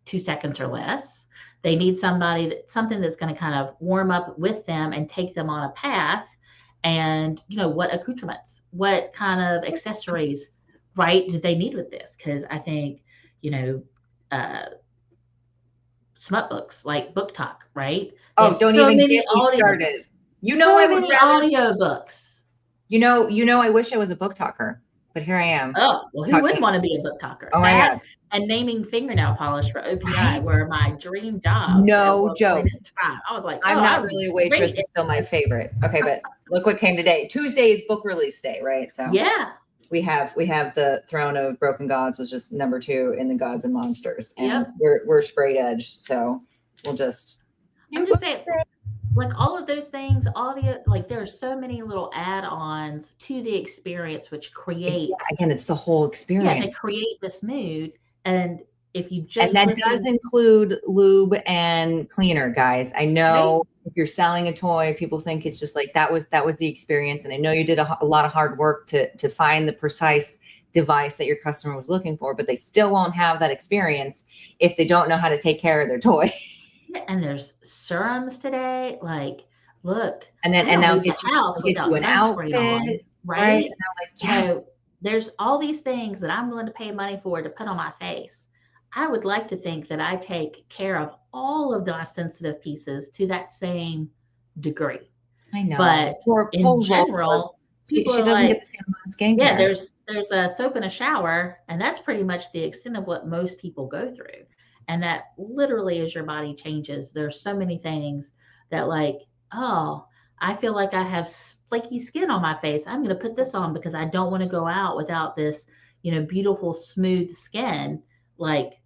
2 seconds or less. They need something that's going to kind of warm up with them and take them on a path. And, what accoutrements, what kind of accessories, right, do they need with this? Because I think, uh, smut books like Book Talk, right? Oh, There's don't so even many get me audio, started. so I would many rather, audiobooks. I wish I was a book talker, but here I am. Oh, well, who wouldn't want to be a book talker? Oh my That God. and naming fingernail polish for OPI Right? were my dream jobs at No one joke. point in time. I was like, I'm oh, not I'm really a great waitress at is still my favorite. Okay, but look what came today. Tuesday is book release day, right? So yeah. we have the Throne of Broken Gods was just number 2 in the Gods and Monsters, and Yep. we're sprayed edged, so we'll just. I'm just saying, like all of those things, audio, like there's so many little add-ons to the experience which create. Yeah, again, it's the whole Yeah, experience. they create this mood, and if you And just that listen, does include lube and cleaner, guys. I know if you're selling a toy, people think it's just like that was the experience. And I know you did a lot of hard work to find the precise device that your customer was looking for, but they still won't have that experience if they don't know how to take care of their toy. yeah, and there's serums today. Like, look, And then I don't they'll leave get the house without you an sunscreen on, outfit, right? right? And they're like, yeah. There's all these things that I'm willing to pay money for to put on my face. I would like to think that I take care of all of my sensitive pieces to that same degree. I know. But in general, she people are doesn't like, get the same amount of skincare. yeah, there's a soap in a shower, and that's pretty much the extent of what most people go through. And that literally as your body changes, there's so many things that like, oh, I feel like I have flaky skin on my face. I'm going to put this on because I don't want to go out without this, beautiful, smooth skin. Like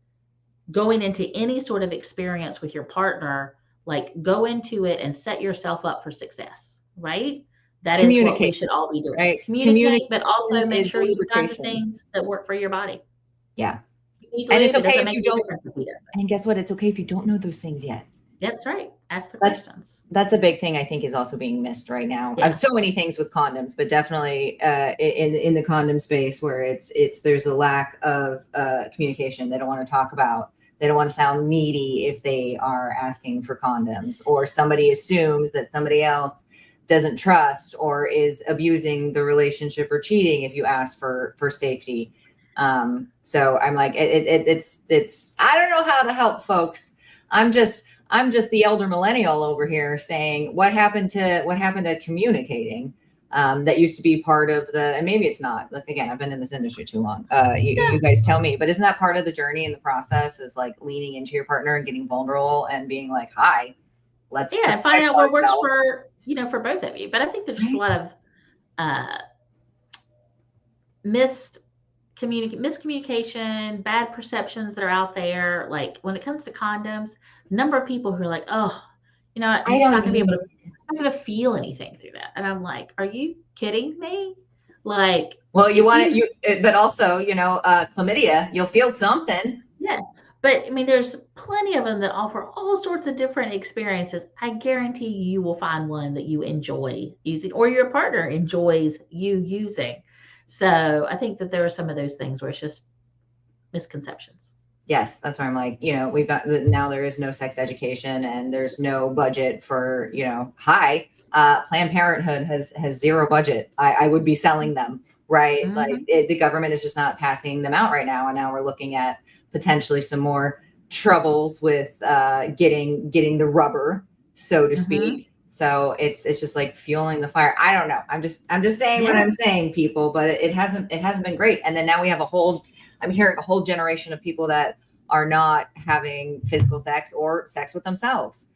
going into any sort of experience with your partner, like go into it and set yourself up for success, right? That is what we should all be doing. Right? Communicate, but also make is sure you find the lubrication. things that work for your body. Yeah. And it's okay if you don't. And guess what? It's okay if you don't know those things yet. That's right. Ask the questions. That's a big thing I think is also being missed right now. Yeah. I have so many things with condoms, but definitely in the condom space where it's there's a lack of communication. They don't want to talk about. They don't want to sound needy if they are asking for condoms, or somebody assumes that somebody else doesn't trust or is abusing the relationship or cheating if you ask for safety. So I'm like, it's I don't know how to help folks. I'm just the elder millennial over here saying what happened to communicating. That used to be part of and maybe it's not. Like again, I've been in this industry too long. You guys tell me, but isn't that part of the journey and the process is like leaning into your partner and getting vulnerable and being like, hi, let's and find out what works for for both of you. But I think there's just a lot of miscommunication, bad perceptions that are out there. Like when it comes to condoms, number of people who are like, oh, I'm not going to be able to. I'm not going to feel anything through that. And I'm like, are you kidding me? Like, well, you want it, but also, chlamydia, you'll feel something. Yeah. But I mean, there's plenty of them that offer all sorts of different experiences. I guarantee you will find one that you enjoy using or your partner enjoys you using. So I think that there are some of those things where it's just misconceptions. Yes, that's why I'm like, we've got now there is no sex education and there's no budget for, Planned Parenthood has zero budget. I would be selling them, right? Like the government is just not passing them out right now. And now we're looking at potentially some more troubles with getting the rubber, so to speak. So it's just like fueling the fire. I don't know. I'm just saying what I'm saying, people, but it hasn't been great. And then now we have I'm hearing a whole generation of people that are not having physical sex or sex with themselves.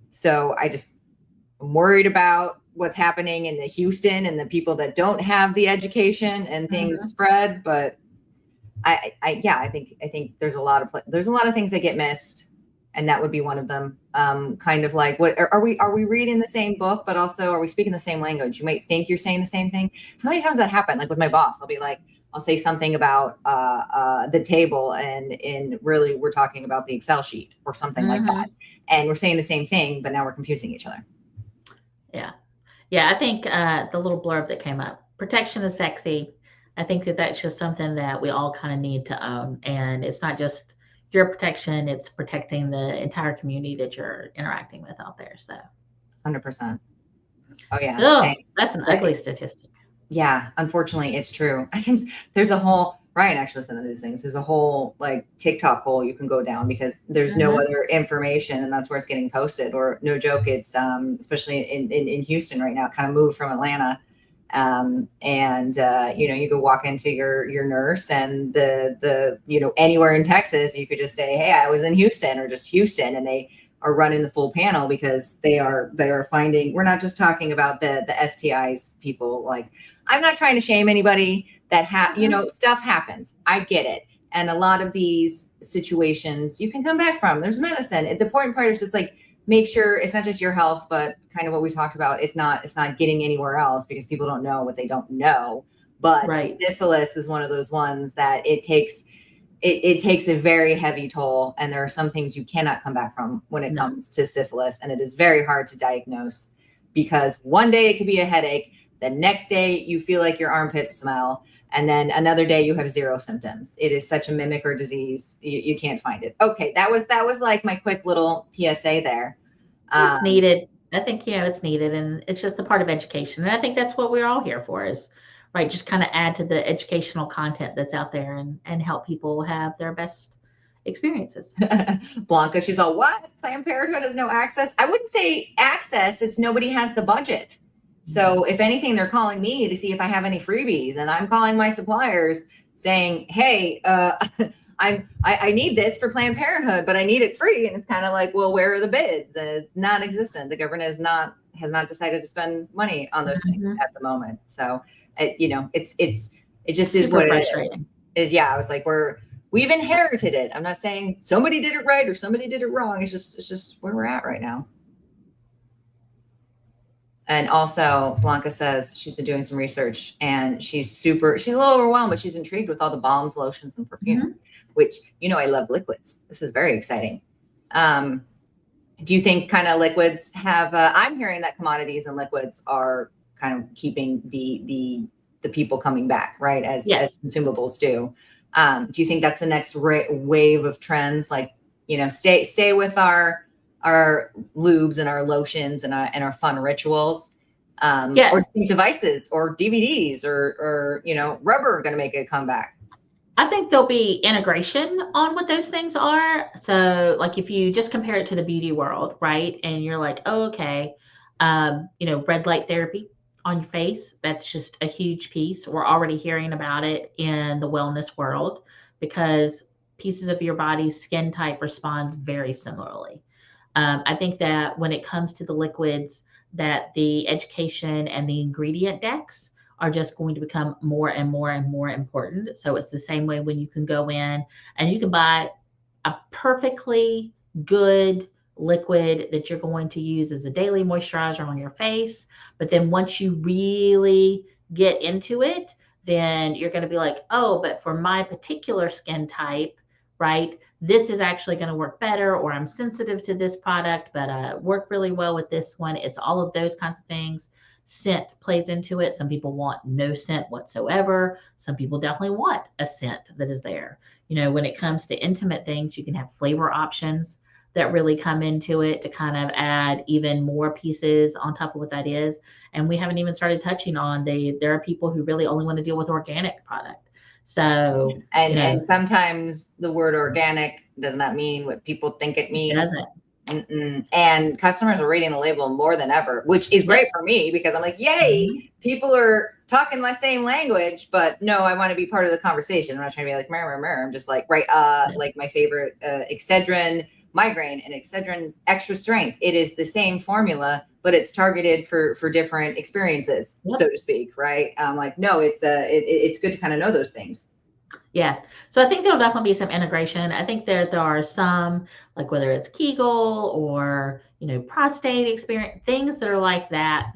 So I'm worried about what's happening in the Houston and the people that don't have the education and things spread. But I think there's a lot of things that get missed, and that would be one of them. Kind of like, what are we reading the same book, but also are we speaking the same language? You might think you're saying the same thing. How many times that happened? Like with my boss, I'll say something about the table, and really we're talking about the Excel sheet or something like that, and we're saying the same thing, but now we're confusing each other. Yeah. I think the little blurb that came up, protection is sexy. I think that that's just something that we all kind of need to own, and it's not just your protection; it's protecting the entire community that you're interacting with out there. So, 100%. Oh yeah. Oh, that's an ugly statistic. Yeah, unfortunately, it's true. There's a whole, Ryan actually sent these things. There's a whole like TikTok hole you can go down because there's no other information, and that's where it's getting posted. Or no joke, it's especially in Houston right now, it kind of moved from Atlanta. You go walk into your nurse, and the anywhere in Texas, you could just say, hey, I was in Houston, or just Houston, and they are running the full panel because they are finding, we're not just talking about the STIs, people. Like, I'm not trying to shame anybody that stuff happens. I get it. And a lot of these situations you can come back from. There's medicine. The important part is just like, make sure it's not just your health, but kind of what we talked about. It's not getting anywhere else because people don't know what they don't know. But syphilis is one of those ones that it takes a very heavy toll. And there are some things you cannot come back from when it comes to syphilis. And it is very hard to diagnose because one day it could be a headache. The next day you feel like your armpits smell. And then another day you have zero symptoms. It is such a mimic or disease. You can't find it. Okay. That was like my quick little PSA there. It's needed. I think, it's needed, and it's just a part of education. And I think that's what we're all here for is, right, just kind of add to the educational content that's out there and help people have their best experiences. Blanca, she's all, what? Planned Parenthood has no access? I wouldn't say access. It's nobody has the budget. So if anything, they're calling me to see if I have any freebies, and I'm calling my suppliers saying, hey, I need this for Planned Parenthood, but I need it free. And it's kind of like, well, where are the bids? It's non-existent. The government has not decided to spend money on those things at the moment. So it just is what it is. Yeah, I was like, we've inherited it. I'm not saying somebody did it right or somebody did it wrong. It's just where we're at right now. And also, Blanca says she's been doing some research, and she's a little overwhelmed, but she's intrigued with all the balms, lotions, and perfumes, which, I love liquids. This is very exciting. Do you think kind of liquids have, I'm hearing that commodities and liquids are kind of keeping the people coming back, right? As consumables do. Do you think that's the next wave of trends? Like, stay with our lubes and our lotions and our fun rituals, or devices or DVDs or rubber are going to make a comeback? I think there'll be integration on what those things are. So like if you just compare it to the beauty world, right? And you're like, oh, okay, red light therapy on your face, that's just a huge piece. We're already hearing about it in the wellness world because pieces of your body's skin type responds very similarly. I think that when it comes to the liquids, that the education and the ingredient decks are just going to become more and more and more important. So it's the same way when you can go in and you can buy a perfectly good liquid that you're going to use as a daily moisturizer on your face. But then once you really get into it, then you're going to be like, oh, but for my particular skin type, right, this is actually going to work better, or I'm sensitive to this product, but work really well with this one. It's all of those kinds of things. scent plays into it. Some people want no scent whatsoever. Some people definitely want a scent that is there. When it comes to intimate things, you can have flavor options that really come into it to kind of add even more pieces on top of what that is. And we haven't even started touching on there are people who really only want to deal with organic product. So, and sometimes the word organic does not mean what people think it means. It doesn't. And customers are reading the label more than ever, which is great for me because I'm like, yay, people are talking my same language, but no, I want to be part of the conversation. I'm not trying to be like, mer. I'm just like, right. Like my favorite, Excedrin migraine and Excedrin extra strength. It is the same formula, but it's targeted for different experiences, so to speak. Right. Like, no, it's good to kind of know those things. Yeah. So I think there'll definitely be some integration. I think there are some, like whether it's Kegel or, prostate experience, things that are like that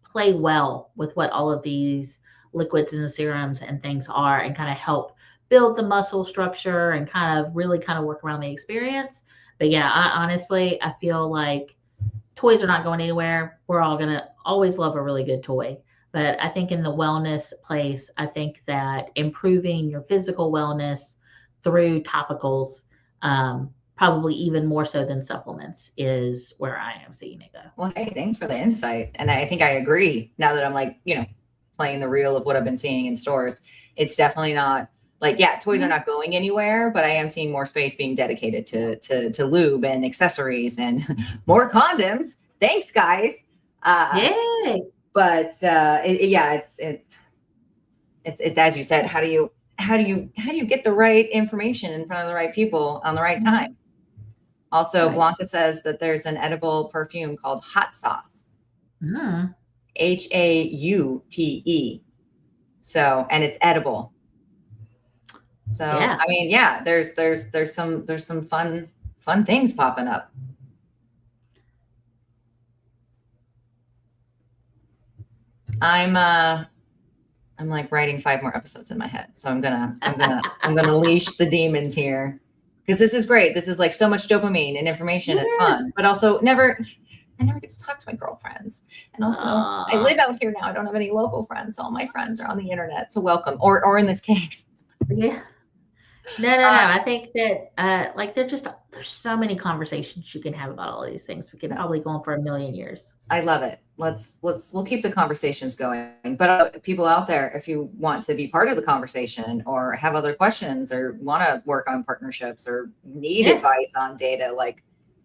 play well with what all of these liquids and the serums and things are, and kind of help build the muscle structure and kind of work around the experience. But yeah, I feel like toys are not going anywhere. We're all going to always love a really good toy. But I think in the wellness place, I think that improving your physical wellness through topicals, probably even more so than supplements, is where I am seeing it go. Well, hey, thanks for the insight. And I think I agree now that I'm like, playing the reel of what I've been seeing in stores. It's definitely not like, yeah, toys are not going anywhere, but I am seeing more space being dedicated to lube and accessories and more condoms. Thanks, guys. Yay. But it's as you said, how do you get the right information in front of the right people on the right time? Also, right. Blanca says that there's an edible perfume called Hot Sauce. HAUTE. So, and it's edible. So, yeah. I mean, yeah, there's some fun things popping up. I'm like writing 5 more episodes in my head. So I'm gonna leash the demons here, because this is great. This is like so much dopamine and information and fun, but also I never get to talk to my girlfriends. And also I live out here now. I don't have any local friends. So all my friends are on the internet. So welcome, or in this case. Yeah. No. I think that there's so many conversations you can have about all these things. We could probably go on for a million years. I love it. We'll keep the conversations going. But people out there, if you want to be part of the conversation or have other questions or want to work on partnerships or need advice on data, like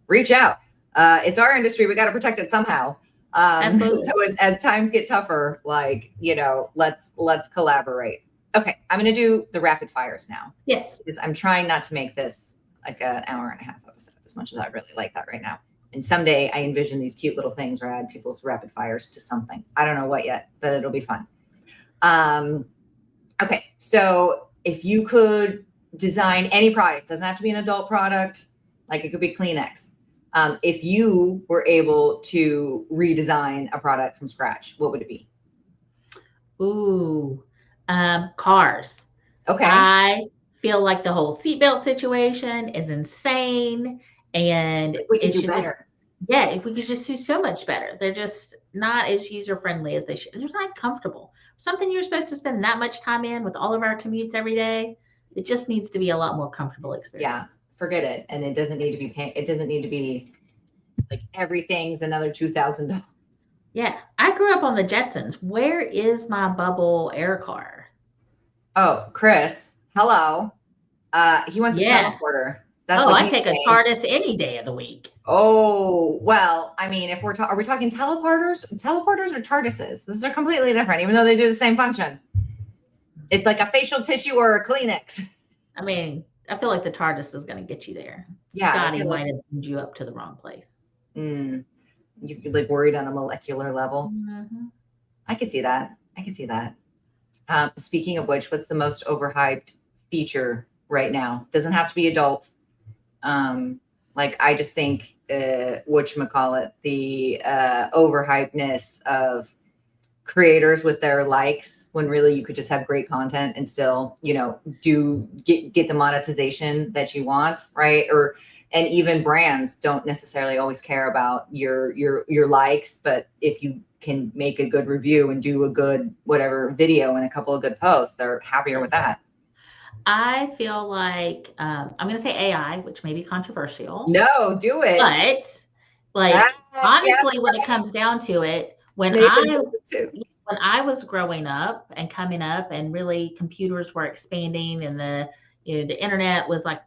reach out. It's our industry. We got to protect it somehow. Absolutely. So as times get tougher, like, let's collaborate. Okay, I'm going to do the rapid fires now. Yes. Because I'm trying not to make this like an hour and a half episode, as much as I really like that right now. And someday I envision these cute little things where I add people's rapid fires to something. I don't know what yet, but it'll be fun. Okay, so if you could design any product, doesn't have to be an adult product, like it could be Kleenex. If you were able to redesign a product from scratch, what would it be? Ooh. Cars. Okay. I feel like the whole seatbelt situation is insane, and we could do better. If we could just do so much better. They're just not as user friendly as they should. They're not comfortable. Something you're supposed to spend that much time in with all of our commutes every day. It just needs to be a lot more comfortable experience. Yeah, forget it. And it doesn't need to be it doesn't need to be like everything's another $2,000. Yeah, I grew up on the Jetsons. Where is my bubble air car? Oh, Chris, hello. He wants a teleporter. That's I take saying. A TARDIS any day of the week. Oh, well, I mean, if are we talking teleporters or TARDISes? These are completely different, even though they do the same function. It's like a facial tissue or a Kleenex. I mean, I feel like the TARDIS is going to get you there. Yeah, Scotty might have moved you up to the wrong place. You're like worried on a molecular level. Mm-hmm. I could see that. Speaking of which, what's the most overhyped feature right now? Doesn't have to be adult. Like I just think, whatchamacallit, the overhypeness of creators with their likes when really you could just have great content and still, you know, get the monetization that you want, right? And even brands don't necessarily always care about your likes, but if you can make a good review and do a good whatever video and a couple of good posts, they're happier with that. I feel like I'm going to say AI, which may be controversial. No, do it. But like honestly, when it comes down to it, when I was growing up and coming up, and really computers were expanding, and the internet was like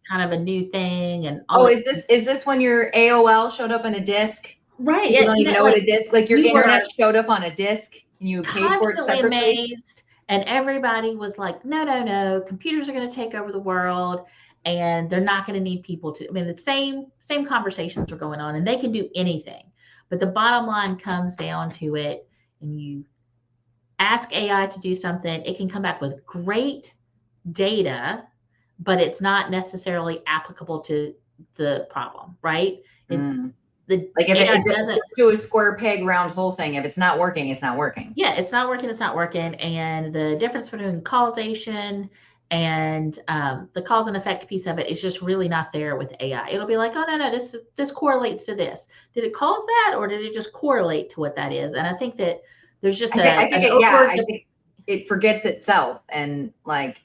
kind of a new thing, and all. Oh, is this when your AOL showed up on a disc? Right. You don't even know what a disc, like your internet showed up on a disc and you paid for it separately. Amazed, and everybody was like, no, computers are going to take over the world, and they're not going to need people to. I mean, the same conversations are going on, and they can do anything. But the bottom line comes down to it, and you ask AI to do something, it can come back with great data, but it's not necessarily applicable to the problem, right? Like if it doesn't do a square peg round hole thing, if it's not working, it's not working. Yeah, it's not working. And the difference between causation and the cause and effect piece of it is just really not there with AI. It'll be like, oh no, this correlates to this. Did it cause that, or did it just correlate to what that is? And I think that there's just I think it forgets itself, and like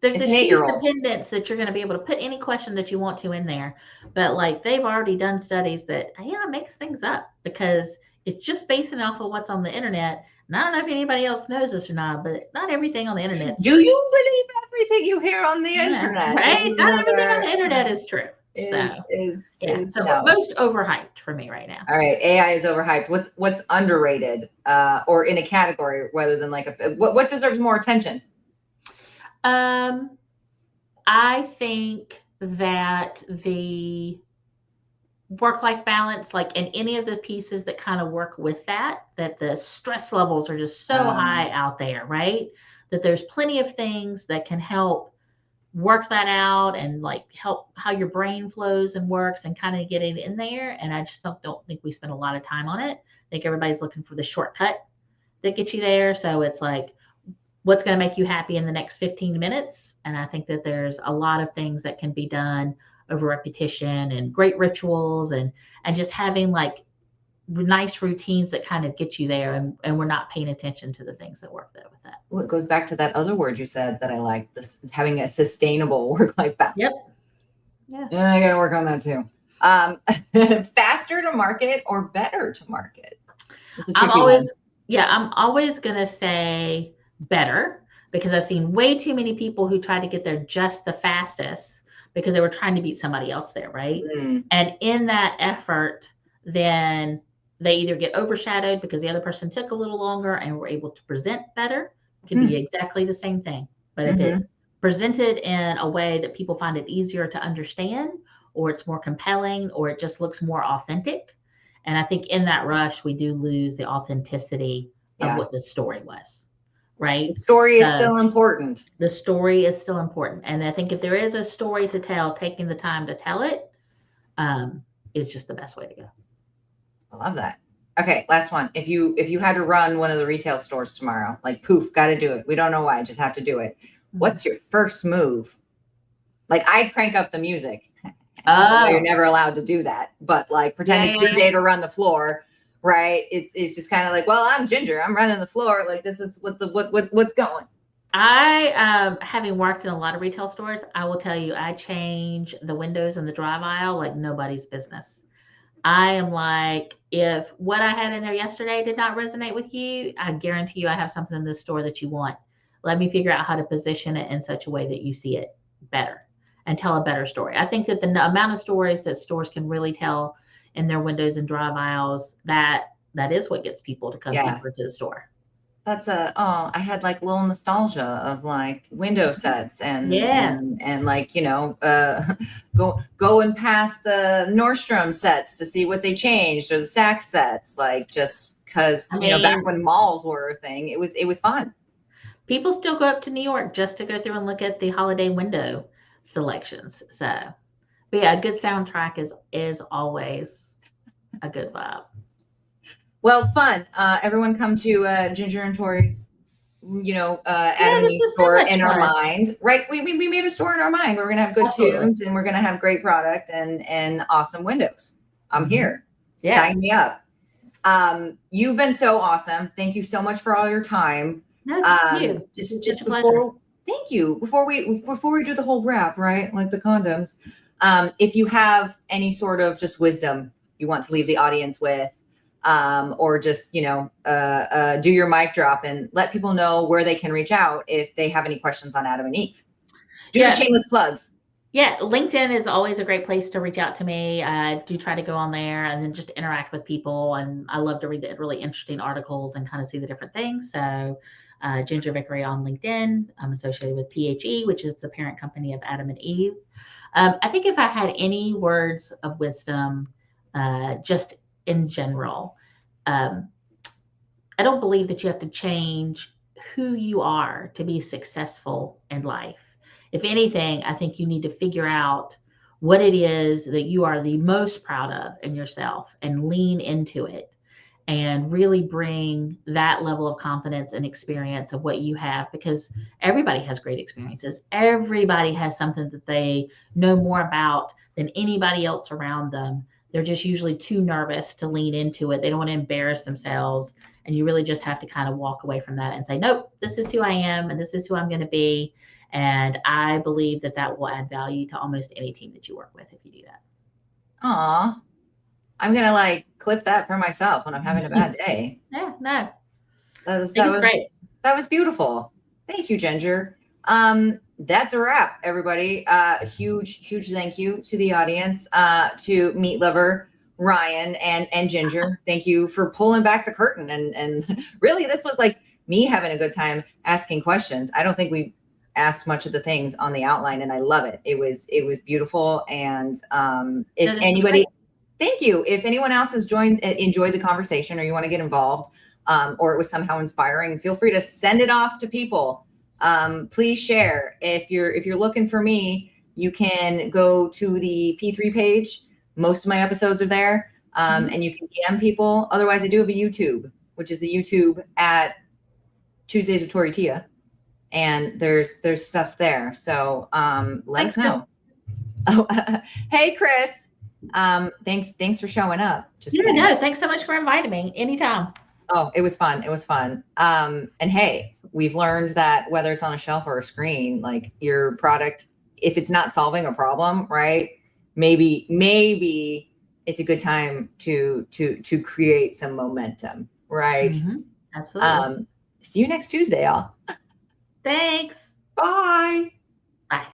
there's this huge dependence that you're going to be able to put any question that you want to in there. But like they've already done studies that AI makes things up because it's just basing off of what's on the internet. And I don't know if anybody else knows this or not, but not everything on the internet. Do you believe everything you hear on the internet? Right? Not everything on the internet is true. So most overhyped for me right now. All right, AI is overhyped. What's underrated, or in a category rather than like what deserves more attention? I think that the work-life balance, like in any of the pieces that kind of work with that the stress levels are just so high out there, right? That there's plenty of things that can help work that out and like help how your brain flows and works and kind of get it in there. And I just don't think we spend a lot of time on it. I think everybody's looking for the shortcut that gets you there. So it's like, what's going to make you happy in the next 15 minutes? And I think that there's a lot of things that can be done over repetition and great rituals and just having like nice routines that kind of get you there. And we're not paying attention to the things that work there with that. Well, it goes back to that other word you said that I like, this having a sustainable work-life balance. Yep. Yeah. I got to work on that too. Faster to market or better to market? I'm always going to say better, because I've seen way too many people who try to get there just the fastest because they were trying to beat somebody else there, right? And in that effort, then they either get overshadowed because the other person took a little longer and were able to present better. It can be exactly the same thing. But if it's presented in a way that people find it easier to understand, or it's more compelling, or it just looks more authentic. And I think in that rush, we do lose the authenticity of what the story was. Right? The story is still important. The story is still important. And I think if there is a story to tell, taking the time to tell it is just the best way to go. I love that. Okay, last one. If you had to run one of the retail stores tomorrow, like poof, got to do it. We don't know why, just have to do it. What's your first move? Like I'd crank up the music. You're never allowed to do that. But like pretend it's your day to run the floor. Right. It's just kind of like, well, I'm Ginger. I'm running the floor. Like this is what's going. I, having worked in a lot of retail stores, I will tell you, I change the windows in the drive aisle like nobody's business. I am like, if what I had in there yesterday did not resonate with you, I guarantee you I have something in this store that you want. Let me figure out how to position it in such a way that you see it better and tell a better story. I think that the amount of stories that stores can really tell in their windows and drive aisles, that is what gets people to come deeper to the store. That's I had like a little nostalgia of like window sets and like, go and pass the Nordstrom sets to see what they changed, or the Saks sets, like just because back when malls were a thing, it was fun. People still go up to New York just to go through and look at the holiday window selections. So, but yeah, a good soundtrack is always a good vibe. Well, fun. Everyone come to Ginger and Tori's, Adam and this Eve was so store much in our fun. mind, right? We made a store in our mind where we're gonna have good Absolutely. tunes and we're gonna have great product and awesome windows. I'm here. Yeah. Sign me up. You've been so awesome. Thank you so much for all your time. No, thank you. This is Just such a pleasure. thank you. Before we do the whole wrap, right? Like the condoms. If you have any sort of just wisdom you want to leave the audience with, or just, do your mic drop and let people know where they can reach out if they have any questions on Adam and Eve. Do the shameless plugs. Yeah, LinkedIn is always a great place to reach out to me. I do try to go on there and then just interact with people. And I love to read the really interesting articles and kind of see the different things. So Ginger Vickery on LinkedIn. I'm associated with PHE, which is the parent company of Adam and Eve. I think if I had any words of wisdom, just in general, I don't believe that you have to change who you are to be successful in life. If anything, I think you need to figure out what it is that you are the most proud of in yourself and lean into it and really bring that level of confidence and experience of what you have, because everybody has great experiences. Everybody has something that they know more about than anybody else around them. They're just usually too nervous to lean into it. They don't want to embarrass themselves. And you really just have to kind of walk away from that and say, nope, this is who I am and this is who I'm going to be. And I believe that that will add value to almost any team that you work with if you do that. Aw, I'm going to clip that for myself when I'm having a bad day. Yeah, no. That was great. That was beautiful. Thank you, Ginger. That's a wrap, everybody. Huge thank you to the audience, to Meat Lover, Ryan, and Ginger. Thank you for pulling back the curtain. And really, this was like me having a good time asking questions. I don't think we asked much of the things on the outline, and I love it. It was beautiful. And if anybody, thank you. If anyone else has enjoyed the conversation, or you want to get involved, or it was somehow inspiring, feel free to send it off to people. Please share. If you're looking for me, you can go to the P3 page. Most of my episodes are there. And you can DM people. Otherwise, I do have a YouTube, which is the YouTube at Tuesdays with Tori Tia. And there's stuff there. So let us know. Oh, hey, Chris. Thanks for showing up. No, thanks so much for inviting me. Anytime. Oh, it was fun. It was fun. And hey, we've learned that whether it's on a shelf or a screen, like your product, if it's not solving a problem, right? Maybe it's a good time to create some momentum, right? Mm-hmm. Absolutely. See you next Tuesday, y'all. Thanks. Bye.